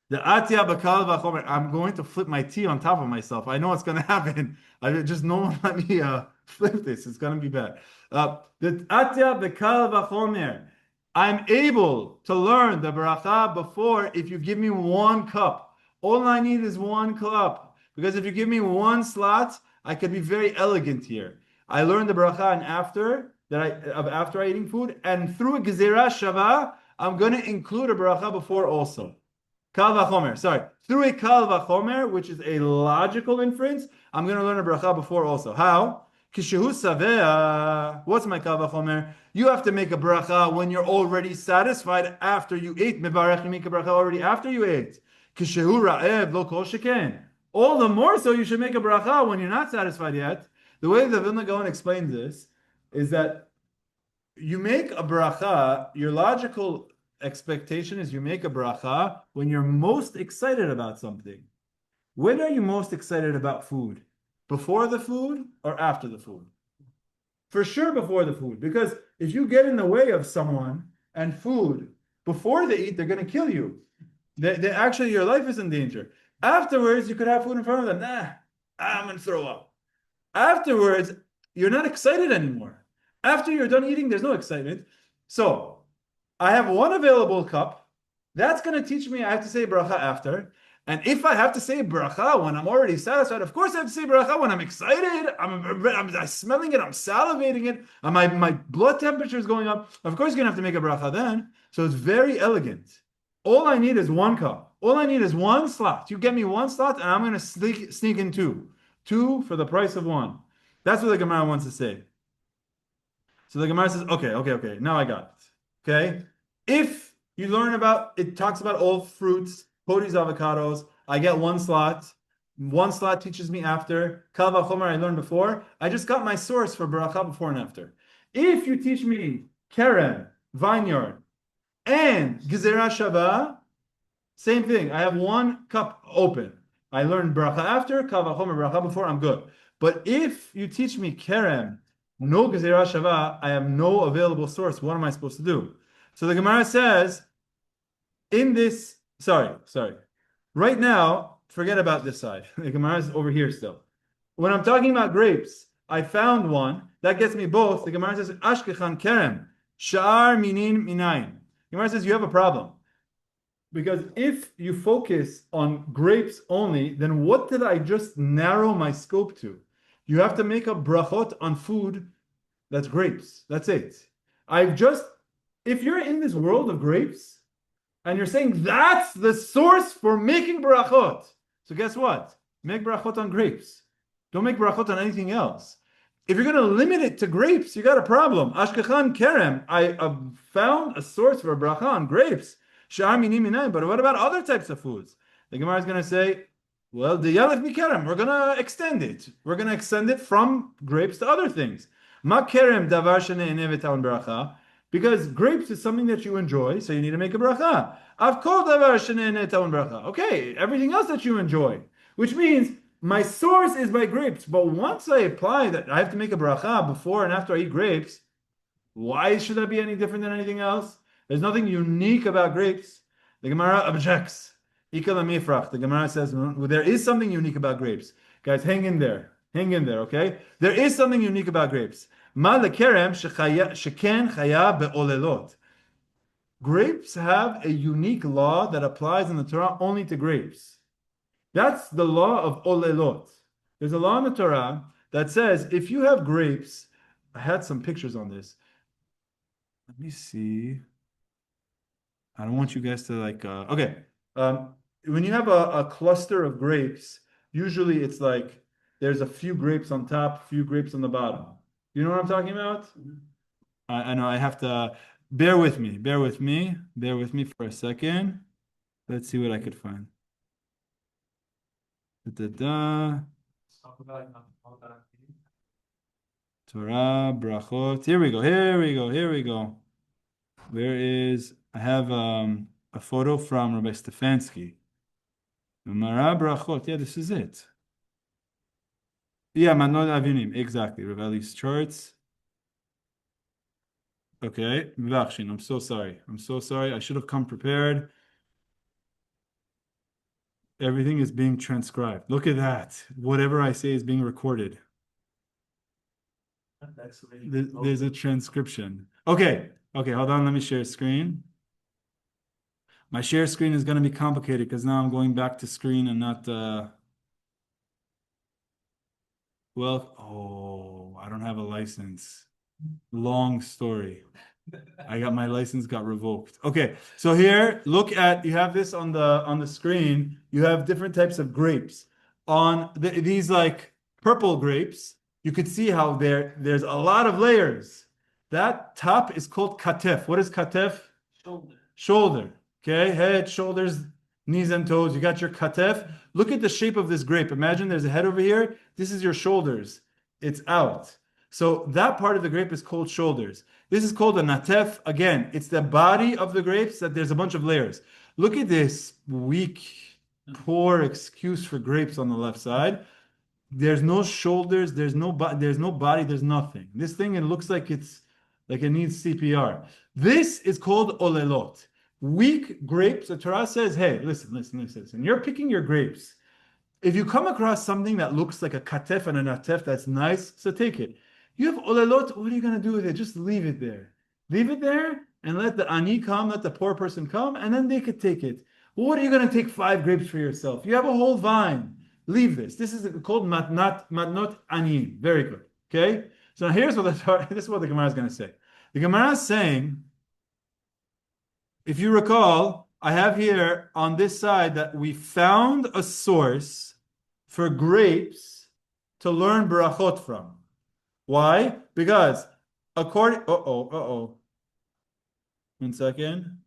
Speaker 1: The atya bakal VaChomer. I'm going to flip my tea on top of myself. I know what's going to happen. I just no one let me flip this. It's going to be bad. The atya bakal VaChomer. I'm able to learn the beracha before if you give me one cup. All I need is one cup. Because if you give me one slot, I could be very elegant here. I learned the beracha and after I eating food, and through a Gezerah Shavah, I'm going to include a beracha before also. Kal VaChomer, sorry. Through a Kal VaChomer, which is a logical inference, I'm going to learn a beracha before also. How? Kishehu Savea. What's my Kal VaChomer? You have to make a beracha when you're already satisfied after you ate. Mevarach, you make a beracha already after you ate. Kishehu Ra'ev lo kol sheken. All the more so you should make a beracha when you're not satisfied yet. The way the Vilna Gaon explains this is that you make a beracha, your logical expectation is you make a beracha when you're most excited about something. When are you most excited about food? Before the food or after the food? For sure before the food, because if you get in the way of someone and food before they eat, they're going to kill you. Actually, your life is in danger. Afterwards, you could have food in front of them. Nah, I'm going to throw up. Afterwards, you're not excited anymore. After you're done eating, there's no excitement. So, I have one available cup. That's going to teach me I have to say beracha after. And if I have to say beracha when I'm already satisfied, of course I have to say beracha when I'm excited. I'm smelling it. I'm salivating it. My blood temperature is going up. Of course you're going to have to make a beracha then. So it's very elegant. All I need is one cup. All I need is one slot. You get me one slot and I'm going to sneak in two. Two for the price of one. That's what the Gemara wants to say. So the Gemara says, okay. Now I got it. Okay? If you learn about, it talks about all fruits, podis, avocados. I get one slot. One slot teaches me after. Kal VaChomer I learned before. I just got my source for beracha before and after. If you teach me Kerem, vineyard, and Gezerah Shavah, same thing. I have one cup open. I learned beracha after, Kal VaChomer beracha before, I'm good. But if you teach me Kerem, no Gezerah Shavah, I have no available source. What am I supposed to do? So the Gemara says, in this, sorry. Right now, forget about this side. The Gemara is over here still. When I'm talking about grapes, I found one that gets me both. The Gemara says, Ashkechan Kerem, Sha'ar Minin Minayin. The Gemara says, you have a problem. Because if you focus on grapes only, then what did I just narrow my scope to? You have to make a brachot on food that's grapes. That's it. If you're in this world of grapes, and you're saying that's the source for making berachot, so guess what? Make berachot on grapes. Don't make berachot on anything else. If you're going to limit it to grapes, you got a problem. Ashkechan Kerem, I found a source for a bracha on grapes. Sha'ar minim minayin. But what about other types of foods? The Gemara is going to say, well, the yalef mikerem, we're going to extend it. We're going to extend it from grapes to other things. Ma kerem davar shene'eneh v'taun beracha. Because grapes is something that you enjoy, so you need to make a beracha. Avkol davar shene'eneh v'taun beracha. Okay, everything else that you enjoy. Which means my source is by grapes. But once I apply that I have to make a beracha before and after I eat grapes, why should that be any different than anything else? There's nothing unique about grapes. The Gemara objects. The Gemara says, well, there is something unique about grapes. Guys, hang in there, okay? There is something unique about grapes. Grapes have a unique law that applies in the Torah only to grapes. That's the law of olelot. There's a law in the Torah that says if you have grapes, I had some pictures on this. Let me see. I don't want you guys to okay. When you have a cluster of grapes, usually it's like there's a few grapes on top, few grapes on the bottom. You know what I'm talking about? I know I have to bear with me for a second. Let's see what I could find. Torah, Berachot. Here we go. I have a photo from Rabbi Stefanski. Gemara Berachot. Yeah, this is it. Yeah, Manod Avinim. Exactly. Rav Eli's charts. Okay. Mivachshin. I'm so sorry. I should have come prepared. Everything is being transcribed. Look at that. Whatever I say is being recorded.
Speaker 4: That's
Speaker 1: There's a transcription. Okay, hold on. Let me share screen. My share screen is going to be complicated because now I'm going back to screen and not. I don't have a license. Long story. My license got revoked. Okay, so here, you have this on the screen. You have different types of grapes. On these like purple grapes, you could see how there's a lot of layers. That top is called katef. What is katef? Shoulder. Okay, head, shoulders, knees and toes. You got your katef. Look at the shape of this grape. Imagine there's a head over here. This is your shoulders. It's out. So that part of the grape is called shoulders. This is called a natef. Again, it's the body of the grapes that there's a bunch of layers. Look at this weak, poor excuse for grapes on the left side. There's no shoulders, there's no body, there's nothing. This thing, it looks like it needs CPR. This is called olelot. Weak grapes. The Torah says, hey, listen. You're picking your grapes. If you come across something that looks like a katef and a natef that's nice, so take it. You have olelot, what are you going to do with it? Just leave it there. Leave it there and let the ani come, let the poor person come, and then they could take it. Well, what are you going to take 5 grapes for yourself? You have a whole vine. Leave this. This is called matnot ani. Very good. Okay? So now here's this is what the Gemara is going to say. The Gemara is saying, if you recall, I have here on this side that we found a source for grapes to learn berachot from. Why? Because according... One second.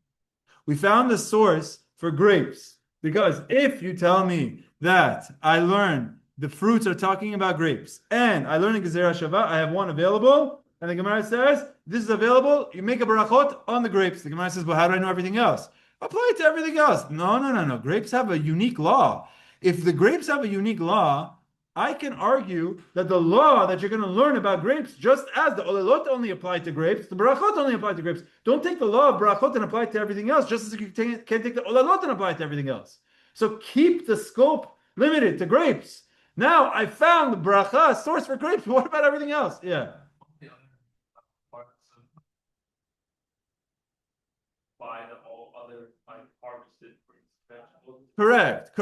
Speaker 1: We found the source for grapes. Because if you tell me that I learn the fruits are talking about grapes, and I learn in Gezerah Shavah, I have one available, and the Gemara says, this is available, you make a berachot on the grapes. The Gemara says, well, how do I know everything else? Apply it to everything else. No. Grapes have a unique law. If the grapes have a unique law, I can argue that the law that you're going to learn about grapes, just as the olelot only apply to grapes, the berachot only apply to grapes. Don't take the law of berachot and apply it to everything else, just as you can't take the olelot and apply it to everything else. So keep the scope limited to grapes. Now I found the beracha source for grapes. What about everything else? Yeah.
Speaker 4: By the all other harvested vegetables.
Speaker 1: Correct.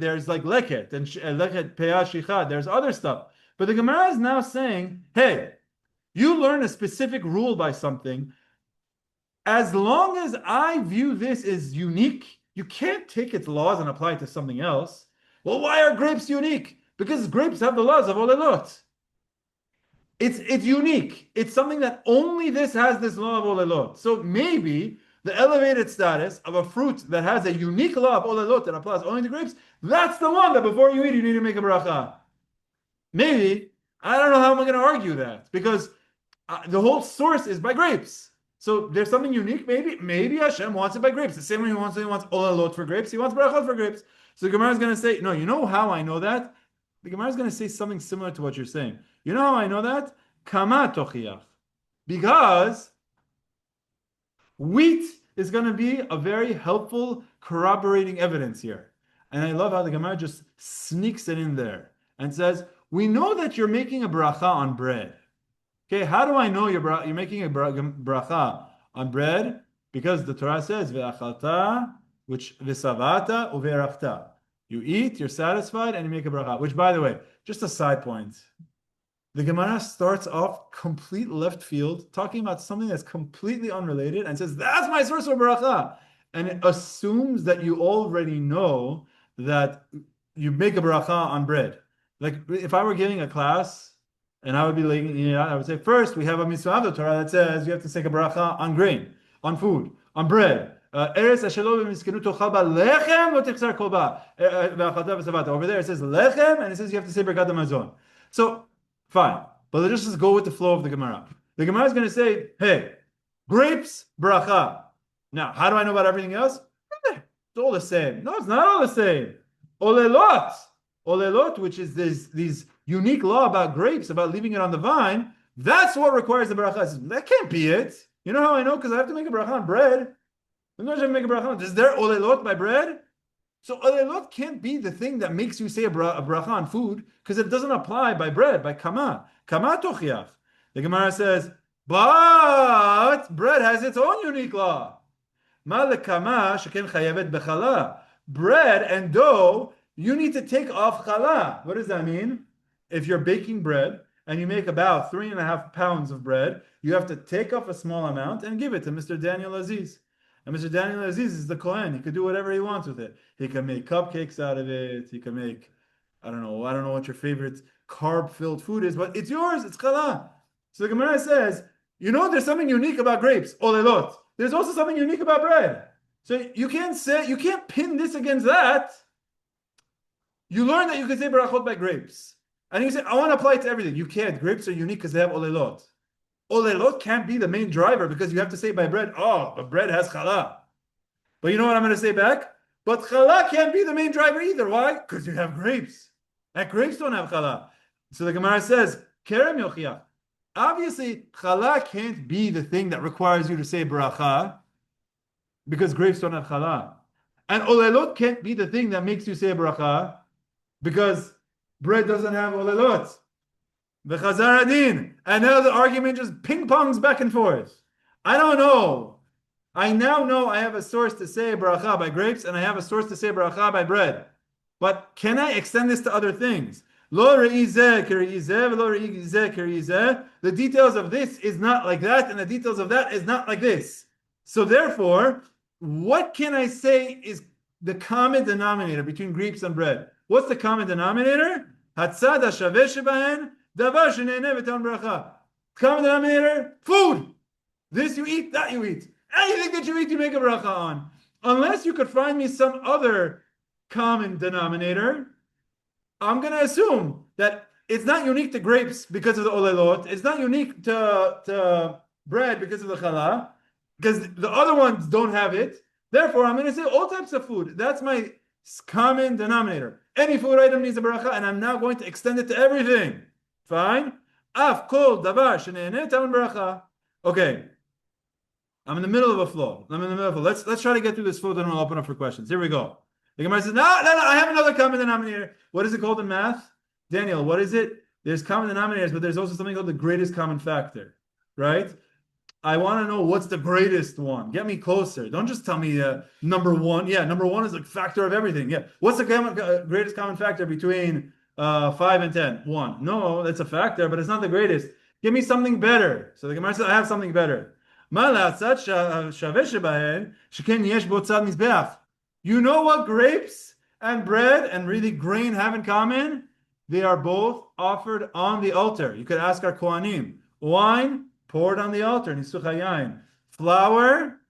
Speaker 1: There's like lechet and lechet peah shicha. There's other stuff. But the Gemara is now saying, hey, you learn a specific rule by something. As long as I view this as unique, you can't take its laws and apply it to something else. Well, why are grapes unique? Because grapes have the laws of olelot. It's unique. It's something that only this has this law of olelot. So maybe the elevated status of a fruit that has a unique law of olelot that applies only to grapes, that's the one that before you eat, you need to make a beracha. Maybe. I don't know how I'm going to argue that. Because the whole source is by grapes. So there's something unique. Maybe Hashem wants it by grapes. The same way he wants olelot for grapes, he wants berachot for grapes. So the Gemara is going to say, no, you know how I know that? The Gemara is going to say something similar to what you're saying. You know how I know that? Kama tochiach. Because wheat is going to be a very helpful corroborating evidence here. And I love how the Gemara just sneaks it in there and says, we know that you're making a beracha on bread. Okay, how do I know you're making a beracha on bread? Because the Torah says, ve'achalta, which v'savata uve'rachta. You eat, you're satisfied, and you make a beracha. Which, by the way, just a side point. The Gemara starts off complete left field, talking about something that's completely unrelated, and says, that's my source of beracha. And it assumes that you already know that you make a beracha on bread. Like, if I were giving a class, and I would be laying, I would say, first, we have a mitzvah of the Torah that says you have to take a beracha on grain, on food, on bread. Over there it says lechem, and it says you have to say berkat hamazon. So, fine. But let's just go with the flow of the Gemara. The Gemara is going to say, hey, grapes, beracha. Now, how do I know about everything else? It's all the same. No, it's not all the same. Olelot, which is these unique law about grapes, about leaving it on the vine, that's what requires the beracha. That can't be it. You know how I know? Because I have to make a beracha on bread. Is there olelot by bread? So olelot can't be the thing that makes you say a bracha on food because it doesn't apply by bread, by kama. Kama tochiach. The Gemara says, but bread has its own unique law. Ma lekama sheken chayavet bechala. Bread and dough, you need to take off chala. What does that mean? If you're baking bread and you make about 3.5 pounds of bread, you have to take off a small amount and give it to Mr. Daniel Aziz. And Mr. Daniel Aziz is the Kohen. He could do whatever he wants with it. He can make cupcakes out of it. He can make, I don't know what your favorite carb-filled food is, but it's yours. It's challah. So the Gemara says, there's something unique about grapes, olelot. There's also something unique about bread. So you can't pin this against that. You learn that you can say berachot by grapes. And you say, I want to apply it to everything. You can't. Grapes are unique because they have olelot. Olelot can't be the main driver because you have to say by bread, but bread has challah. But you know what I'm going to say back? But challah can't be the main driver either. Why? Because you have grapes. And grapes don't have challah. So the Gemara says, Kerem yochiach. Obviously, challah can't be the thing that requires you to say beracha because grapes don't have challah. And olelot can't be the thing that makes you say beracha because bread doesn't have olelot. V'chazar adin. And now the argument just ping-pongs back and forth. I don't know. I now know I have a source to say beracha by grapes and I have a source to say beracha by bread. But can I extend this to other things? Lo re'izeh k're'izeh v'lo re'izeh k're'izeh. The details of this is not like that and the details of that is not like this. So therefore, what can I say is the common denominator between grapes and bread? What's the common denominator? Hatzad ha'shaveh shebahen davar she'neineh v'tan beracha. Common denominator, food. This you eat, that you eat. Anything that you eat, you make a beracha on. Unless you could find me some other common denominator, I'm going to assume that it's not unique to grapes because of the olelot. It's not unique to bread because of the challah, because the other ones don't have it. Therefore, I'm going to say all types of food. That's my common denominator. Any food item needs a beracha, and I'm now going to extend it to everything. Fine? Af kol davar sheneineh taman beracha. Okay. I'm in the middle of a flow. Let's try to get through this flow, then we'll open up for questions. Here we go. The Gemara says, no, I have another common denominator. What is it called in math? Daniel, what is it? There's common denominators, but there's also something called the greatest common factor, right? I want to know what's the greatest one. Get me closer. Don't just tell me number one. Yeah, number one is a factor of everything. Yeah. What's the greatest common factor between 5 and 10? 1. No, that's a factor, but it's not the greatest. Give me something better. So the Gemara says, I have something better. You know what grapes and bread and really grain have in common? They are both offered on the altar. You could ask our Kohanim. Wine poured on the altar, nisuch hayayin. Flour,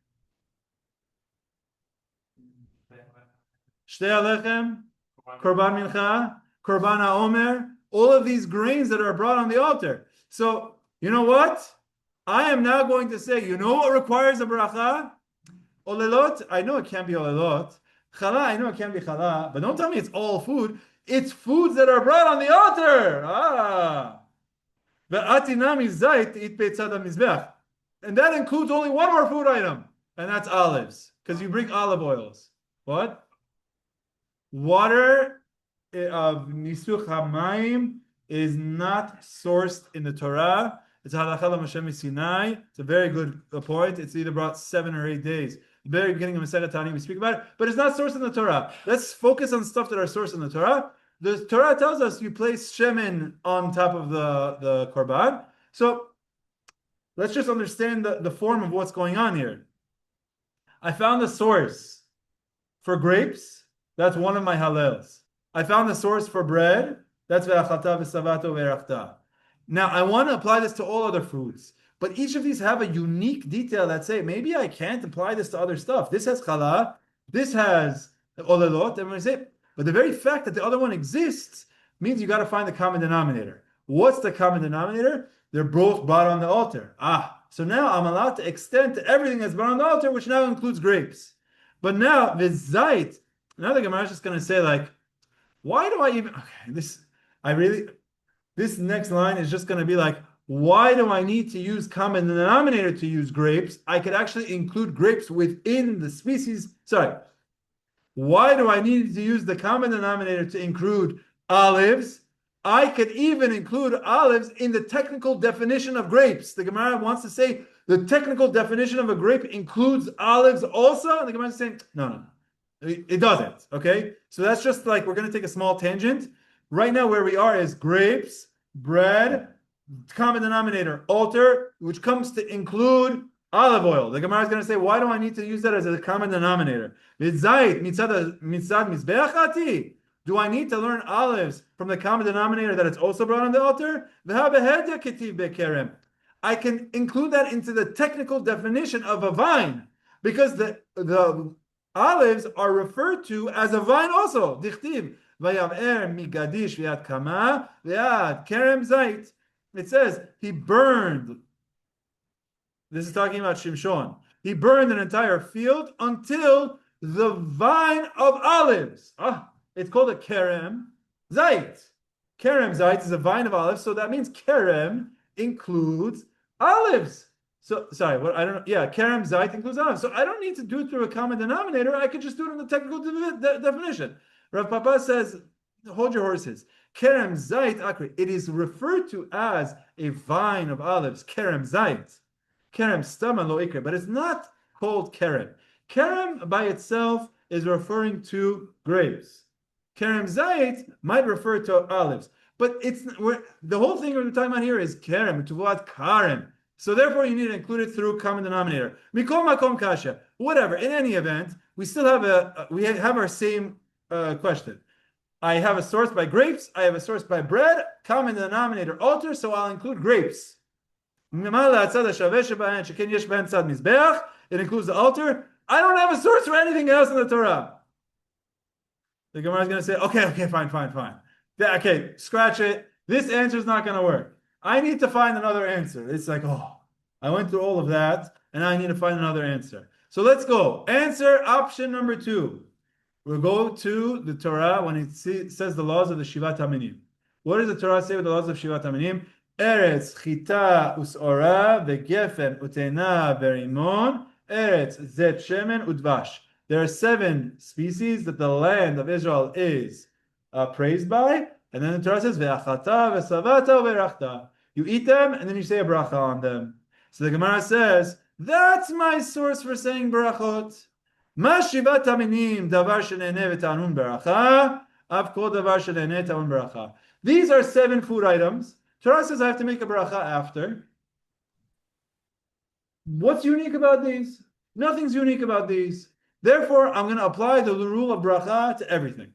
Speaker 1: shtei Lechem, korban mincha, korban haomer. All of these grains that are brought on the altar. So, you know what? I am now going to say, you know what requires a beracha? Olelot, I know it can't be olelot. Challah, I know it can't be challah. But don't tell me it's all food. It's foods that are brought on the altar. And that includes only one more food item. And that's olives. Because you bring olive oils. What? Water of nisuch hamayim is not sourced in the Torah. It's Halacha l'Moshe Sinai. It's a very good point. It's either brought 7 or 8 days. The very beginning of Masechet Tani, we speak about it, but it's not sourced in the Torah. Let's focus on stuff that are sourced in the Torah. The Torah tells us you place shemen on top of the korban. So let's just understand the form of what's going on here. I found the source for grapes. That's one of my halels. I found the source for bread. That's ve'achalta v'savato ve'rachta. Now, I want to apply this to all other foods, but each of these have a unique detail that say, maybe I can't apply this to other stuff. This has challah, this has olelot, and we say, but the very fact that the other one exists means you got to find the common denominator. What's the common denominator? They're both brought on the altar. So now I'm allowed to extend to everything that's brought on the altar, which now includes grapes. But now, the zait, now the Gemara is just going to say, like, why do I even, this next line is just going to be like, why do I need to use common denominator to use grapes? I could actually include grapes within the species. Sorry. Why do I need to use the common denominator to include olives? I could even include olives in the technical definition of grapes. The Gemara wants to say the technical definition of a grape includes olives also. And the Gemara is saying, no. It doesn't. Okay? So that's just like, we're going to take a small tangent. Right now where we are is grapes, bread, common denominator, altar, which comes to include olive oil. The Gemara is going to say, why do I need to use that as a common denominator? Do I need to learn olives from the common denominator that it's also brought on the altar? I can include that into the technical definition of a vine, because the olives are referred to as a vine also. Dichtiv vayav'er migadish v'yad kama v'yad kerem zait. It says he burned. This is talking about Shimshon. He burned an entire field until the vine of olives. It's called a kerem zait. Kerem zait is a vine of olives, so that means kerem includes olives. So sorry, what I don't know. Yeah, kerem zait includes olives. So I don't need to do it through a common denominator. I could just do it in the technical definition. Rav Papa says, hold your horses. Kerem zait akri. It is referred to as a vine of olives. Kerem zait. Kerem stama lo ikra, but it's not called kerem. Kerem by itself is referring to grapes. Kerem zait might refer to olives, but it's the whole thing we're talking about here is kerem, tuvat karem. So therefore, you need to include it through common denominator. Mikol makom kasha. Whatever. In any event, we still have our same question. I have a source by grapes. I have a source by bread. Common denominator altar. So I'll include grapes. It includes the altar. I don't have a source for anything else in the Torah. The Gemara is going to say, okay, fine. Okay, scratch it. This answer is not going to work. I need to find another answer. It's like, I went through all of that, and I need to find another answer. So let's go. Answer option number 2. We'll go to the Torah when it says the laws of the Shivat HaMinim. What does the Torah say with the laws of Shivat HaMinim? Eretz chita us'ora ve'gefen utena ve'rimon eretz zet shemen udvash. There are 7 species that the land of Israel is praised by, and then the Torah says ve'achata ve'savata ve'rachta. You eat them, and then you say a beracha on them. So the Gemara says, that's my source for saying berachot. Ma shivat haminim davar sheneneh v'tanun beracha, av kol davar sheneneh tanun beracha. These are 7 food items. Torah says I have to make a beracha after. What's unique about these? Nothing's unique about these. Therefore, I'm going to apply the rule of beracha to everything.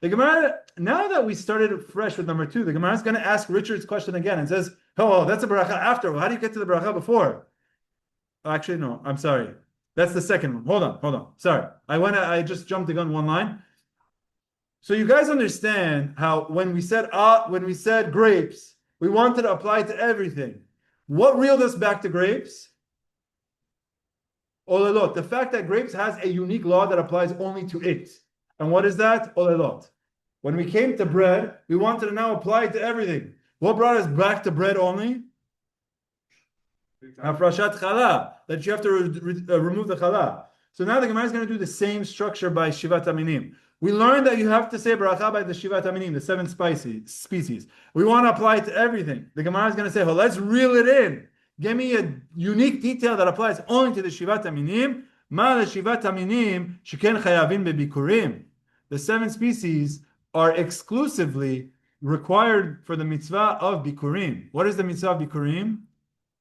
Speaker 1: The Gemara, now that we started fresh with number 2, the Gemara is going to ask Richard's question again and says, that's a beracha after. Well, how do you get to the beracha before? Actually, no, I'm sorry. That's the second one. Hold on. Sorry. I just jumped the gun one line. So you guys understand how when we said grapes, we wanted to apply it to everything. What reeled us back to grapes? Olelot. The fact that grapes has a unique law that applies only to it. And what is that? Olelot. When we came to bread, we wanted to now apply it to everything. What brought us back to bread only? Hafrashat chala, that you have to remove the chala. So now the Gemara is going to do the same structure by Shivat HaMinim. We learned that you have to say beracha by the Shivat HaMinim, the 7 species. We want to apply it to everything. The Gemara is going to say, let's reel it in. Give me a unique detail that applies only to the Shivat HaMinim. Ma le Shivat HaMinim sheken chayavin bebikurim. The 7 species are exclusively required for the mitzvah of bikurim. What is the mitzvah of bikurim?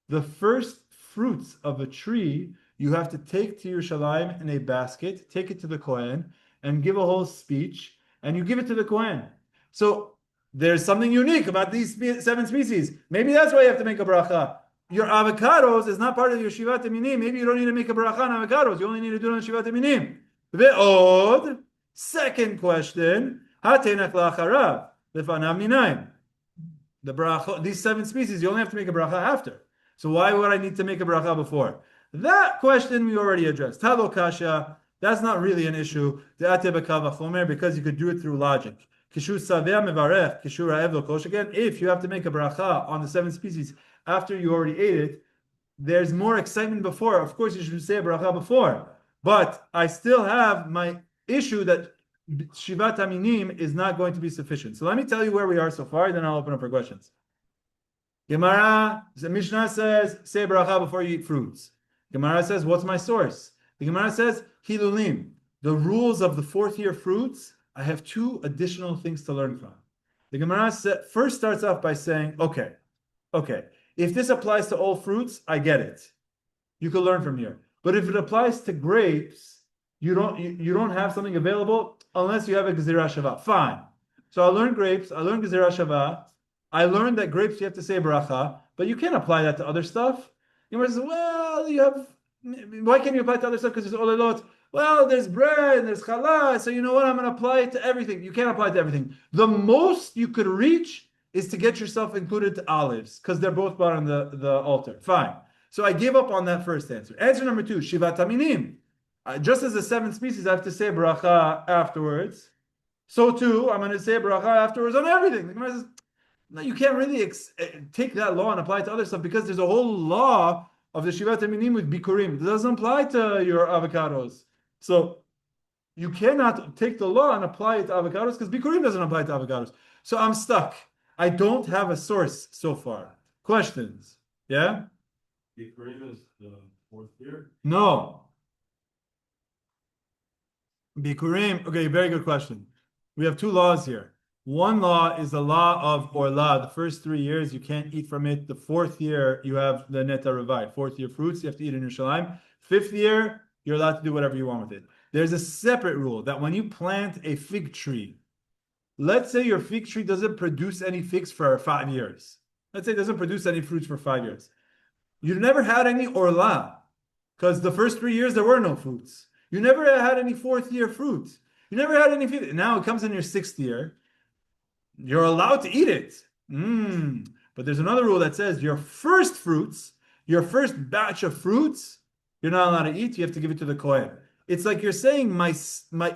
Speaker 1: The first fruits of a tree you have to take to Yerushalayim in a basket, take it to the Kohen, and give a whole speech, and you give it to the Kohen. So there's something unique about these 7 species. Maybe that's why you have to make a beracha. Your avocados is not part of your Shivat HaMinim. Maybe you don't need to make a beracha on avocados. You only need to do it on Shivat HaMinim. Ve'od, second question, hatenach la'acharav, lefanav minayin. The beracha, these 7 species, you only have to make a beracha after. So why would I need to make a beracha before? That question we already addressed. Talo kasha, that's not really an issue. VaChomer, because you could do it through logic. If you have to make a beracha on the 7 species after you already ate it, there's more excitement before. Of course, you should say a beracha before. But I still have my issue that Shivat Aminim is not going to be sufficient. So let me tell you where we are so far, then I'll open up for questions. Gemara, the Mishnah says, say beracha before you eat fruits. Gemara says, what's my source? The Gemara says, Hilulim, the rules of the fourth year fruits. I have two additional things to learn from. The Gemara first starts off by saying, okay, if this applies to all fruits, I get it. You can learn from here. But if it applies to grapes, you don't have something available unless you have a Gezerah Shavah. Fine. So I learned grapes, I learned Gezerah Shavah, I learned that grapes you have to say beracha, but you can't apply that to other stuff. You might say, well, why can't you apply it to other stuff? Because there's olelot. Well, there's bread and there's challah, so you know what? I'm going to apply it to everything. You can't apply it to everything. The most you could reach is to get yourself included to olives, because they're both brought on the altar. Fine. So I gave up on that first answer. Answer number 2, Shivat Aminim. Just as the 7th species, I have to say beracha afterwards. So too, I'm going to say beracha afterwards on everything. The Gemara says, no, you can't really take that law and apply it to other stuff, because there's a whole law of the Shivat Aminim with bikurim. It doesn't apply to your avocados. So you cannot take the law and apply it to avocados, because bikurim doesn't apply to avocados. So I'm stuck. I don't have a source so far. Questions? Yeah?
Speaker 3: Bikurim is the fourth year?
Speaker 1: No. Bikurim, okay, very good question. We have two laws here. One law is the law of Orla. The first 3 years, you can't eat from it. The 4th year, you have the Neta Revai. 4th year fruits, you have to eat in Yerushalayim. 5th year, you're allowed to do whatever you want with it. There's a separate rule that when you plant a fig tree, let's say your fig tree doesn't produce any figs for 5 years. Let's say it doesn't produce any fruits for 5 years. You never had any Orla, because the first 3 years, there were no fruits. You never had any 4th year fruits. You never had any fig. Now it comes in your 6th year. You're allowed to eat it. But there's another rule that says your first fruits, your first batch of fruits, you're not allowed to eat. You have to give it to the Kohen. It's like you're saying my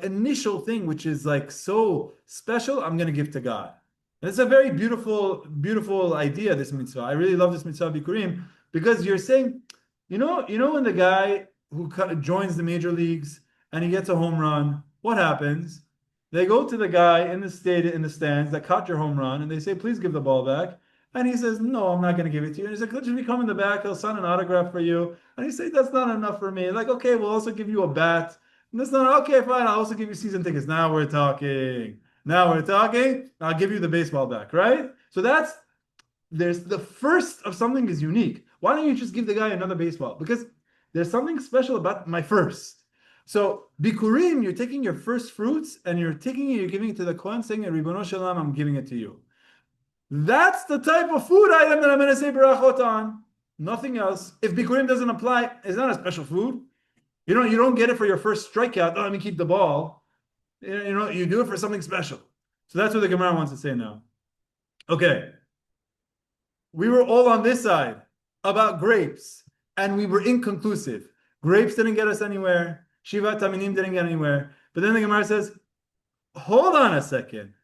Speaker 1: initial thing, which is like so special, I'm going to give to God. And it's a very beautiful, beautiful idea, this mitzvah. I really love this mitzvah bikurim, because you're saying, you know when the guy who joins the major leagues and he gets a home run, what happens? They go to the guy in the stands that caught your home run, and they say, please give the ball back. And he says, no, I'm not going to give it to you. And he's like, let's just come in the back. He'll sign an autograph for you. And he says, that's not enough for me. Like, okay, we'll also give you a bat. And that's not, okay, fine. I'll also give you season tickets. Now we're talking. I'll give you the baseball back, right? So there's the first of something is unique. Why don't you just give the guy another baseball? Because there's something special about my first. So bikurim, you're taking your first fruits and you're giving it to the Kohen, saying, Ribono Shalom, I'm giving it to you. That's the type of food item that I'm going to say berachot on. Nothing else. If bikurim doesn't apply, it's not a special food. You don't get it for your first strikeout. Oh, let me keep the ball. You do it for something special. So that's what the Gemara wants to say now. Okay. We were all on this side about grapes, and we were inconclusive. Grapes didn't get us anywhere. Shivat Aminim didn't get anywhere. But then the Gemara says, hold on a second.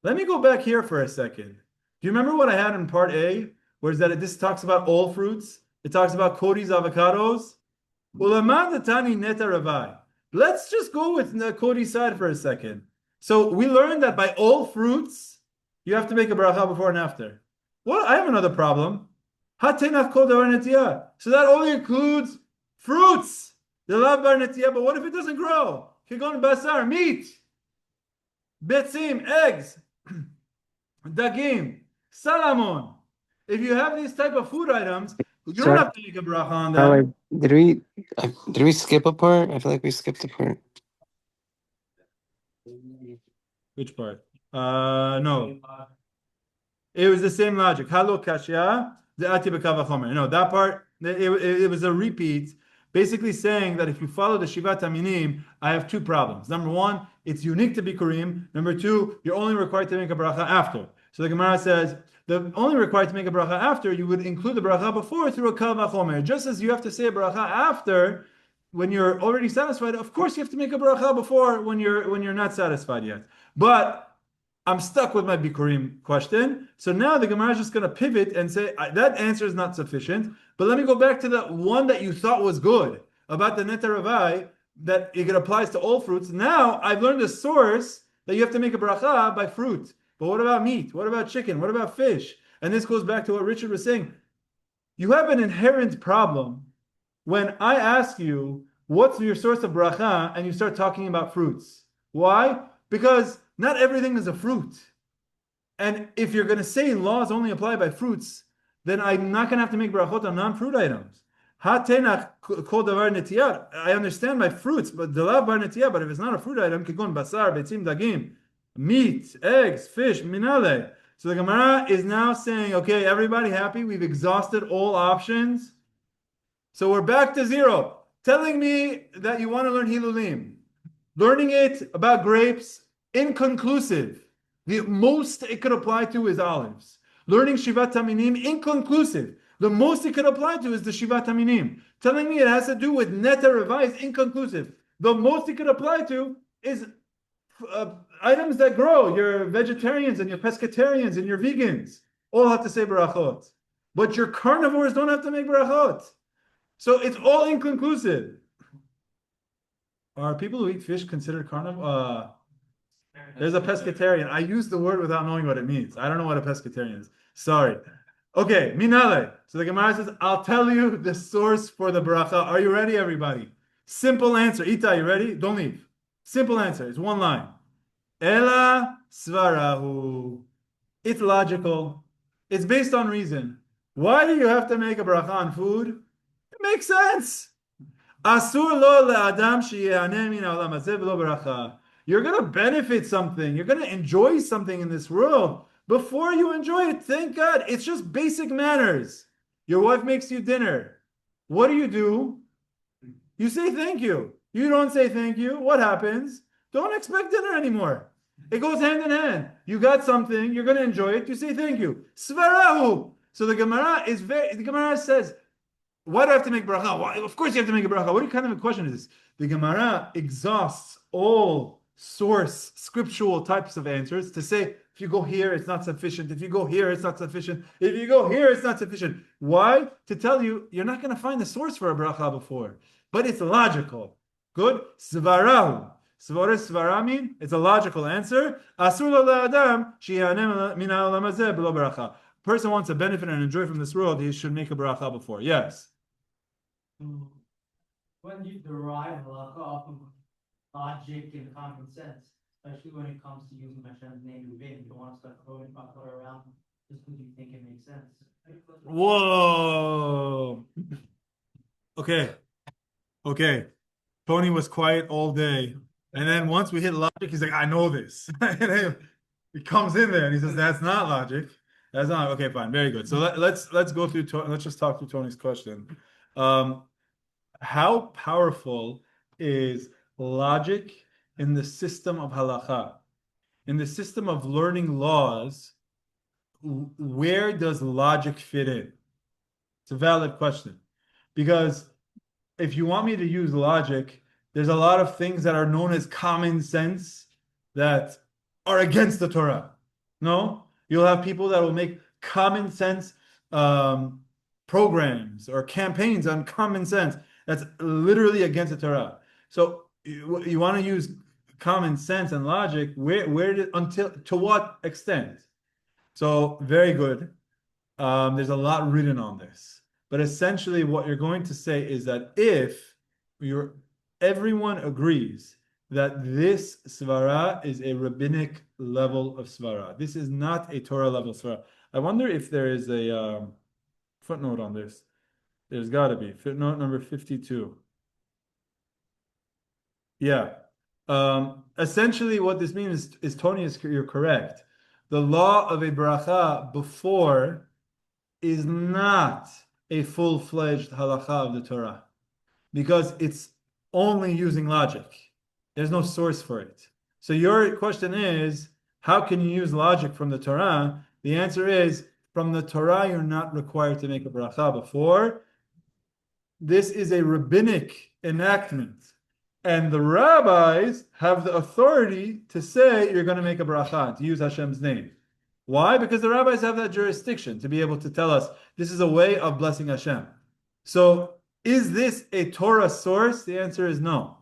Speaker 1: Let me go back here for a second. Do you remember what I had in part A? Where is that this talks about all fruits? It talks about Cody's avocados. Neta Revai. Let's just go with the Cody's side for a second. So we learned that by all fruits, you have to make a beracha before and after. Well, I have another problem. So that only includes fruits. The love bar netiyah, but what if it doesn't grow? Kigon basar, meat, betzim, eggs, dagim, salamon. If you have these type of food items, you don't have to make a bracha on them.
Speaker 2: Did we skip a part? I feel like we skipped a part.
Speaker 1: Which part? No. It was the same logic. Halo kashya, the ati VaChomer. No, that part, it was a repeat. Basically saying that if you follow the Shivat Aminim, I have two problems. Number one, it's unique to bikurim. Number two, you're only required to make a beracha after. So the Gemara says, the only required to make a beracha after, you would include the beracha before through a VaChomer. Just as you have to say a beracha after, when you're already satisfied, of course you have to make a beracha before when you're not satisfied yet. But I'm stuck with my bikurim question. So now the Gemara is just going to pivot and say, that answer is not sufficient. But let me go back to the one that you thought was good about the Neta Revai. that it applies to all fruits. Now I've learned a source that you have to make a beracha by fruit. But what about meat? What about chicken? What about fish? And this goes back to what Richard was saying. You have an inherent problem when I ask you, what's your source of beracha, and you start talking about fruits. Why? Because not everything is a fruit. And if you're going to say laws only apply by fruits, then I'm not going to have to make berachot on non-fruit items. I understand by fruits, but but if it's not a fruit item, basar, betzim, dagim, meat, eggs, fish, minale. So the Gemara is now saying, okay, everybody happy? We've exhausted all options. So we're back to zero. Telling me that you want to learn Hilulim. Learning it about grapes, inconclusive. The most it could apply to is olives. Learning Shivat Taminim, inconclusive. The most it could apply to is the Shivat Taminim. Telling me it has to do with Neta Revai is inconclusive. The most it could apply to is items that grow. Your vegetarians and your pescatarians and your vegans all have to say berachot. But your carnivores don't have to make berachot. So it's all inconclusive. Are people who eat fish considered carnivore? There's a pescatarian. I use the word without knowing what it means. I don't know what a pescatarian is. Sorry. Okay, minale. So the Gemara says, I'll tell you the source for the beracha. Are you ready, everybody? Simple answer. Ita, you ready? Don't leave. Simple answer. It's one line. Ela svarahu. It's logical. It's based on reason. Why do you have to make a beracha on food? It makes sense. Asur lo le'adam sheyehaneh min ha'olam hazeh v'lo beracha. You're going to benefit something. You're going to enjoy something in this world. Before you enjoy it, thank God. It's just basic manners. Your wife makes you dinner. What do? You say thank you. You don't say thank you. What happens? Don't expect dinner anymore. It goes hand in hand. You got something. You're going to enjoy it. You say thank you. Svarahu. So the Gemara says, why do I have to make beracha? Why? Of course you have to make a beracha. What kind of a question is this? The Gemara exhausts all source scriptural types of answers to say, if you go here, it's not sufficient. If you go here, it's not sufficient. If you go here, it's not sufficient. Why? To tell you, you're not going to find the source for a beracha before. But it's logical. Good? Svarahu. Svara mean? It's a logical answer. Asur lo le'adam sheyehaneh min ha'olam hazeh b'lo beracha. Person wants to benefit and enjoy from this world, he should make a beracha before. Yes?
Speaker 4: When you derive halacha off of logic and common sense, especially when it comes to using Hashem's name in vain, you don't want to start throwing beracha around just because you think it makes sense.
Speaker 1: Whoa. Okay. Tony was quiet all day. And then once we hit logic, he's like, I know this. And then he comes in there and he says, that's not logic. That's not okay, fine, very good. So let's go through. Let's just talk through Tony's question. How powerful is logic in the system of halacha? In the system of learning laws, where does logic fit in? It's a valid question, because if you want me to use logic, there's a lot of things that are known as common sense that are against the Torah. No? You'll have people that will make common sense programs or campaigns on common sense. That's literally against the Torah. So you want to use common sense and logic. To what extent? So very good. There's a lot written on this, but essentially what you're going to say is that if everyone agrees that this svara is a rabbinic level of svara. This is not a Torah level svara. I wonder if there is a footnote on this. There's got to be. Footnote number 52. Yeah. Essentially what this means is Tony, you're correct. The law of a beracha before is not a full-fledged halacha of the Torah, because it's only using logic. There's no source for it. So your question is, how can you use logic from the Torah? The answer is, from the Torah, you're not required to make a beracha before. This is a rabbinic enactment. And the rabbis have the authority to say you're going to make a beracha, to use Hashem's name. Why? Because the rabbis have that jurisdiction to be able to tell us this is a way of blessing Hashem. So is this a Torah source? The answer is no.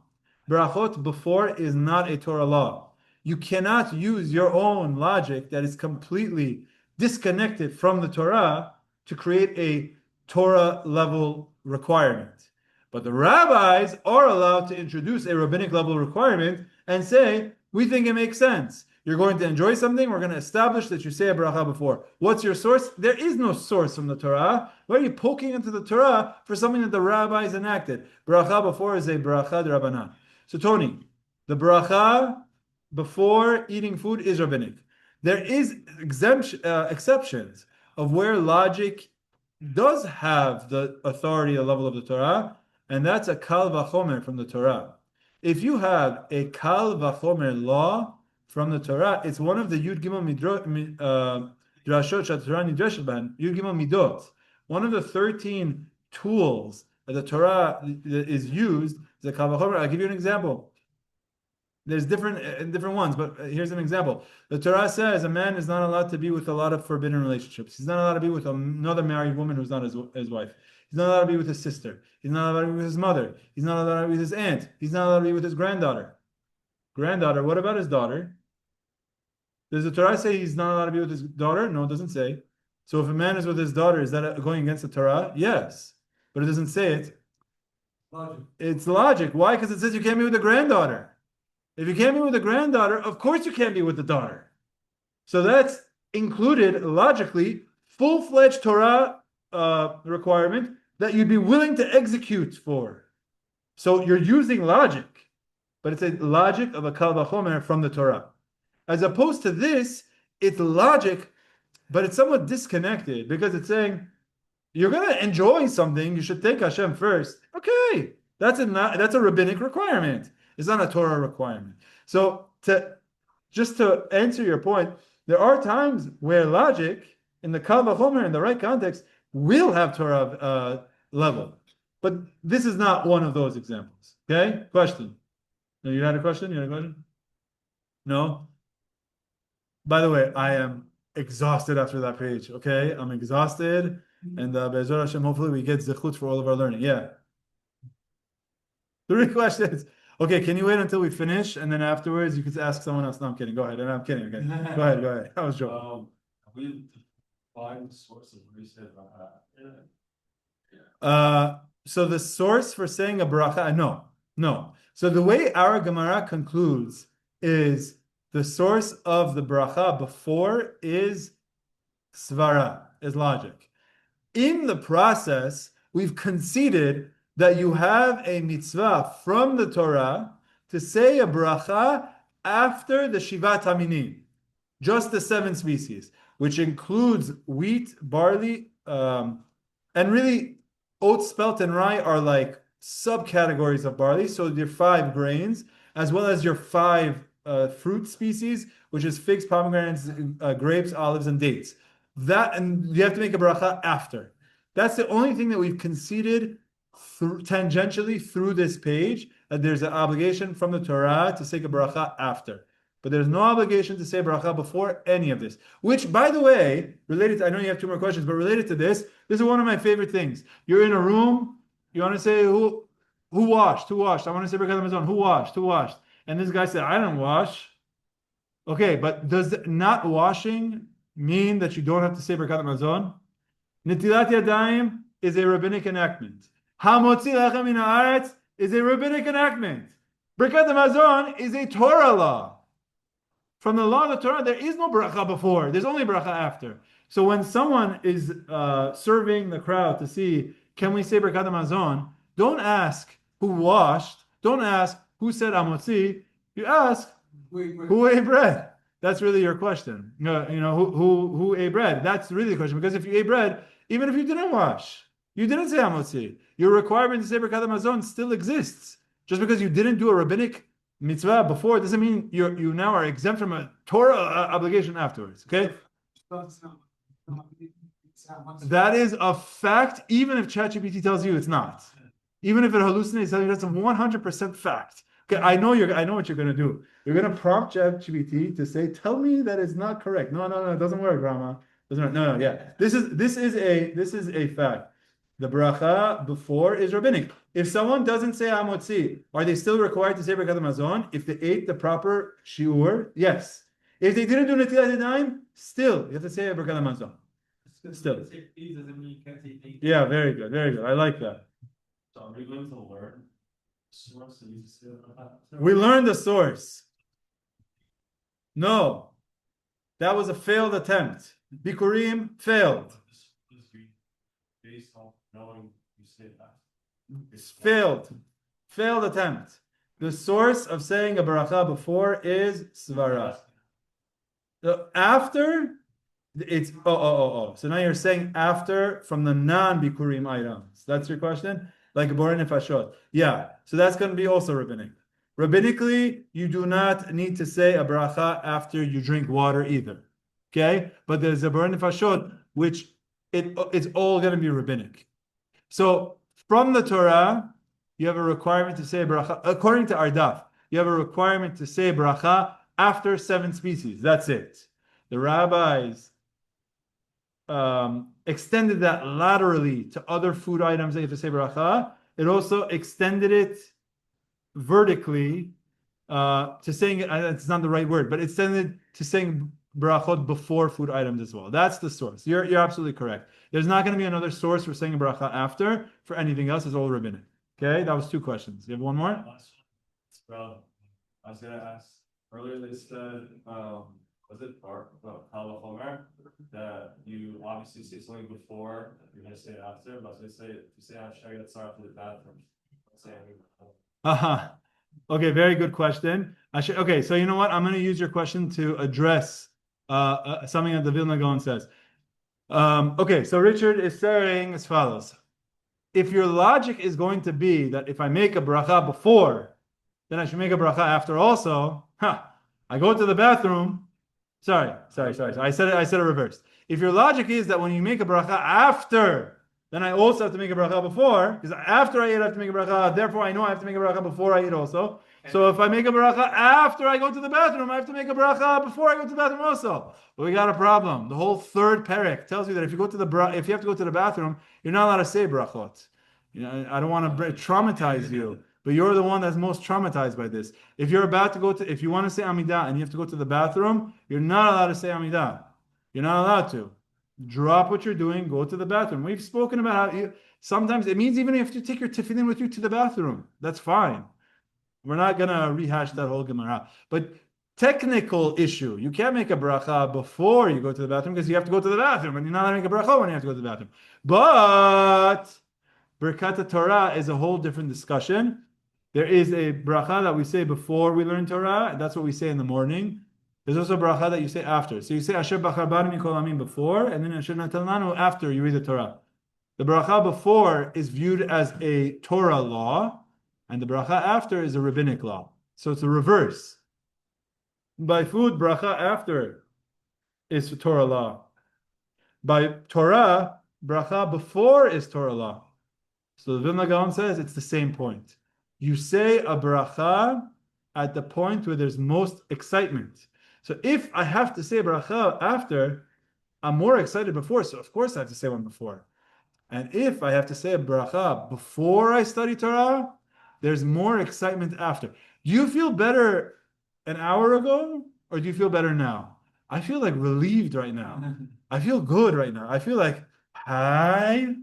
Speaker 1: Berachot before is not a Torah law. You cannot use your own logic that is completely disconnected from the Torah to create a Torah level requirement. But the rabbis are allowed to introduce a rabbinic level requirement and say, we think it makes sense. You're going to enjoy something, we're going to establish that you say a beracha before. What's your source? There is no source from the Torah. Why are you poking into the Torah for something that the rabbis enacted? Beracha before is a beracha d'Rabbanan. So Tony, the beracha before eating food is rabbinic. There is exceptions of where logic does have the authority, a level of the Torah, and that's a kal VaChomer from the Torah. If you have a kal VaChomer law from the Torah, it's one of the Yud Gimel Drashot Torah Nidreshet Ban, Yud Gimel Midot. One of the 13 tools that the Torah is used is a kal VaChomer. I'll give you an example. There's different ones, but here's an example. The Torah says a man is not allowed to be with a lot of forbidden relationships. He's not allowed to be with another married woman who's not his wife. He's not allowed to be with his sister. He's not allowed to be with his mother. He's not allowed to be with his aunt. He's not allowed to be with his granddaughter. What about his daughter? Does the Torah say he's not allowed to be with his daughter? No, it doesn't say. So if a man is with his daughter, is that going against the Torah? Yes. But it doesn't say it.
Speaker 3: Logic.
Speaker 1: It's logic. Why? Because it says you can't be with the granddaughter. If you can't be with the granddaughter, of course you can't be with the daughter. So that's included, logically, full-fledged Torah requirement that you'd be willing to execute for. So you're using logic, but it's a logic of a kal VaChomer from the Torah. As opposed to this, it's logic, but it's somewhat disconnected because it's saying, you're going to enjoy something, you should thank Hashem first. Okay, that's a rabbinic requirement. It's not a Torah requirement. So just to answer your point, there are times where logic in the kal VaChomer in the right context will have Torah level, but this is not one of those examples. Okay? Question. No, you had a question? No? By the way, I am exhausted after that page. Okay? I'm exhausted, and Be'ezrat Hashem, hopefully we get zechut for all of our learning. Yeah. 3 questions. Okay, can you wait until we finish, and then afterwards you could ask someone else? No, I'm kidding. Go ahead. I'm kidding. Okay. Go ahead. I was joking.
Speaker 3: We define the source of what he said about that.
Speaker 1: So the source for saying a beracha, no. So the way our Gemara concludes is the source of the beracha before is svara, is logic. In the process, we've conceded that you have a mitzvah from the Torah to say a beracha after the Shivat Haminim, just the 7 species, which includes wheat, barley, and really oats, spelt, and rye are like subcategories of barley. So your 5 grains, as well as your 5 fruit species, which is figs, pomegranates, grapes, olives, and dates. And you have to make a beracha after. That's the only thing that we've conceded tangentially through this page, that there's an obligation from the Torah to say a beracha after. But there's no obligation to say beracha before any of this. Which, by the way, related to, I know you have 2 more questions, but related to this is one of my favorite things. You're in a room, you want to say, who washed? I want to say beracha hamazon, who washed? And this guy said, I didn't wash. Okay, but does not washing mean that you don't have to say beracha hamazon? Netilat yadayim is a rabbinic enactment. Hamotzi Lechem min haaretz is a rabbinic enactment. Beracha hamazon is a Torah law. From the law of the Torah, there is no beracha before. There's only beracha after. So when someone is serving the crowd to see, can we say beracha hamazon, don't ask who washed. Don't ask who said Hamotzi. You ask who ate bread. That's really your question. Who ate bread? That's really the question. Because if you ate bread, even if you didn't wash, you didn't say Hamotzi, your requirement to say beracha hamazon still exists. Just because you didn't do a rabbinic mitzvah before doesn't mean you now are exempt from a Torah obligation afterwards. Okay? That is a fact, even if ChatGPT tells you it's not. Even if it hallucinates, that's a 100% fact. Okay, I know what you're going to do. You're going to prompt ChatGPT to say, "Tell me that it's not correct." No, it doesn't work, Grandma. Doesn't work. No, yeah. This is a fact. the bracha before is rabbinic. If someone doesn't say Hamotzi, are they still required to say Birkat Hamazon? If they ate the proper shiur, yes. If they didn't do Netilat Yadayim, still you have to say Birkat Hamazon. Still. Yeah, very good, very good. I like that.
Speaker 3: So are we going to learn source and use it?
Speaker 1: We learned the source. No, that was a failed attempt. Bikurim failed.
Speaker 3: Based on knowing you say that.
Speaker 1: It's failed attempt. The source of saying a beracha before is svara. So after, it's So now you're saying after from the non-bikurim items. That's your question? Like Borei Nefashot. Yeah. So that's going to be also rabbinic. Rabbinically, you do not need to say a beracha after you drink water either. Okay? But there's a Borei Nefashot, which it's all going to be rabbinic. So from the Torah, you have a requirement to say beracha. According to our daf, you have a requirement to say beracha after 7 species. That's it. The rabbis extended that laterally to other food items that you have to say beracha. It also extended it vertically to saying, it's not the right word, but extended to saying berachot before food items as well. That's the source. You're absolutely correct. There's not going to be another source for saying a beracha after. For anything else, it's all rabbinic. Okay, that was 2 questions. You have one more?
Speaker 3: Bro, I was gonna ask earlier. They said, was it VaChomer that you obviously say something before you're gonna say it after, but they say if you say I got started to the bathroom.
Speaker 1: Okay, very good question. Okay, so you know what? I'm going to use your question to address something that the Vilna Gaon says. Okay, so Richard is saying as follows. If your logic is going to be that if I make a bracha before, then I should make a bracha after also, I go to the bathroom. Sorry. I said it reversed. If your logic is that when you make a bracha after, then I also have to make a bracha before, because after I eat, I have to make a bracha. Therefore, I know I have to make a bracha before I eat also. So if I make a bracha after I go to the bathroom, I have to make a bracha before I go to the bathroom also. But we got a problem. The whole third perek tells you that if you have to go to the bathroom, you're not allowed to say brachot. You know, I don't want to traumatize you, but you're the one that's most traumatized by this. If you're about to if you want to say Amidah and you have to go to the bathroom, you're not allowed to say Amidah. You're not allowed to. Drop what you're doing, go to the bathroom. We've spoken about how sometimes it means even if you take your tefillin with you to the bathroom, that's fine. We're not going to rehash that whole Gemara. But technical issue, you can't make a bracha before you go to the bathroom because you have to go to the bathroom, and you're not going to make a bracha when you have to go to the bathroom. But Birkat Torah is a whole different discussion. There is a bracha that we say before we learn Torah, and that's what we say in the morning. There's also a bracha that you say after. So you say Asher Bachar Bani Mikol Amin before, and then Asher Natan Lanu after you read the Torah. The bracha before is viewed as a Torah law, and the bracha after is a rabbinic law. So it's a reverse. By food, bracha after is Torah law. By Torah, bracha before is Torah law. So the Vilna Gaon says it's the same point. You say a bracha at the point where there's most excitement. So if I have to say bracha after, I'm more excited before, so of course I have to say one before. And if I have to say a bracha before I study Torah, there's more excitement after. Do you feel better an hour ago, or do you feel better now? I feel like relieved right now. I feel good right now. I feel like, hi.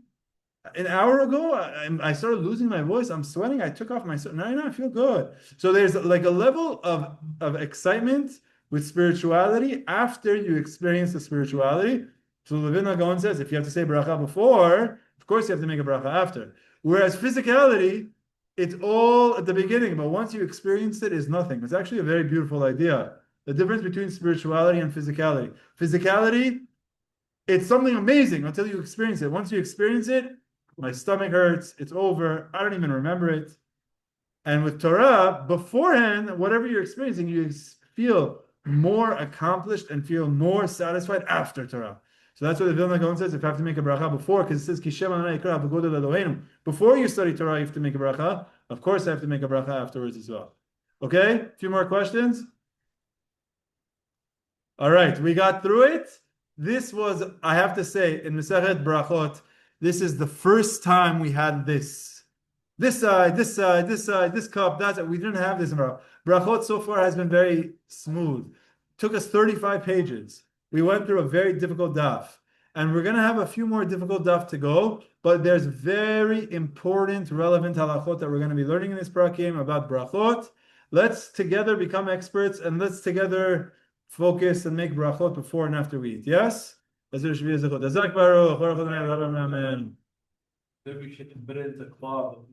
Speaker 1: An hour ago, I started losing my voice. I'm sweating. I took off my sweat. Now I feel good. So there's like a level of excitement with spirituality after you experience the spirituality. So the Vilna Gaon says, if you have to say bracha before, of course you have to make a bracha after. Whereas physicality, it's all at the beginning, but once you experience it, is nothing. It's actually a very beautiful idea. The difference between spirituality and physicality. Physicality, it's something amazing until you experience it. Once you experience it, my stomach hurts, it's over, I don't even remember it. And with Torah, beforehand, whatever you're experiencing, you feel more accomplished and feel more satisfied after Torah. So that's what the Vilna Gaon says, if you have to make a bracha before, because it says, before you study Torah, you have to make a bracha. Of course, I have to make a bracha afterwards as well. Okay? A few more questions? All right, we got through it. This was, I have to say, in Masechet Berachot, This is the first time we had this. This side, this side, this side, this cup, that side. We didn't have this in Berachot so far has been very smooth. Took us 35 pages. We went through a very difficult daf. And we're going to have a few more difficult daf to go, but there's very important, relevant halachot that we're going to be learning in this parakim about Berachot. Let's together become experts and let's together focus and make Berachot before and after we eat. Yes?
Speaker 3: Maybe we should put it into club.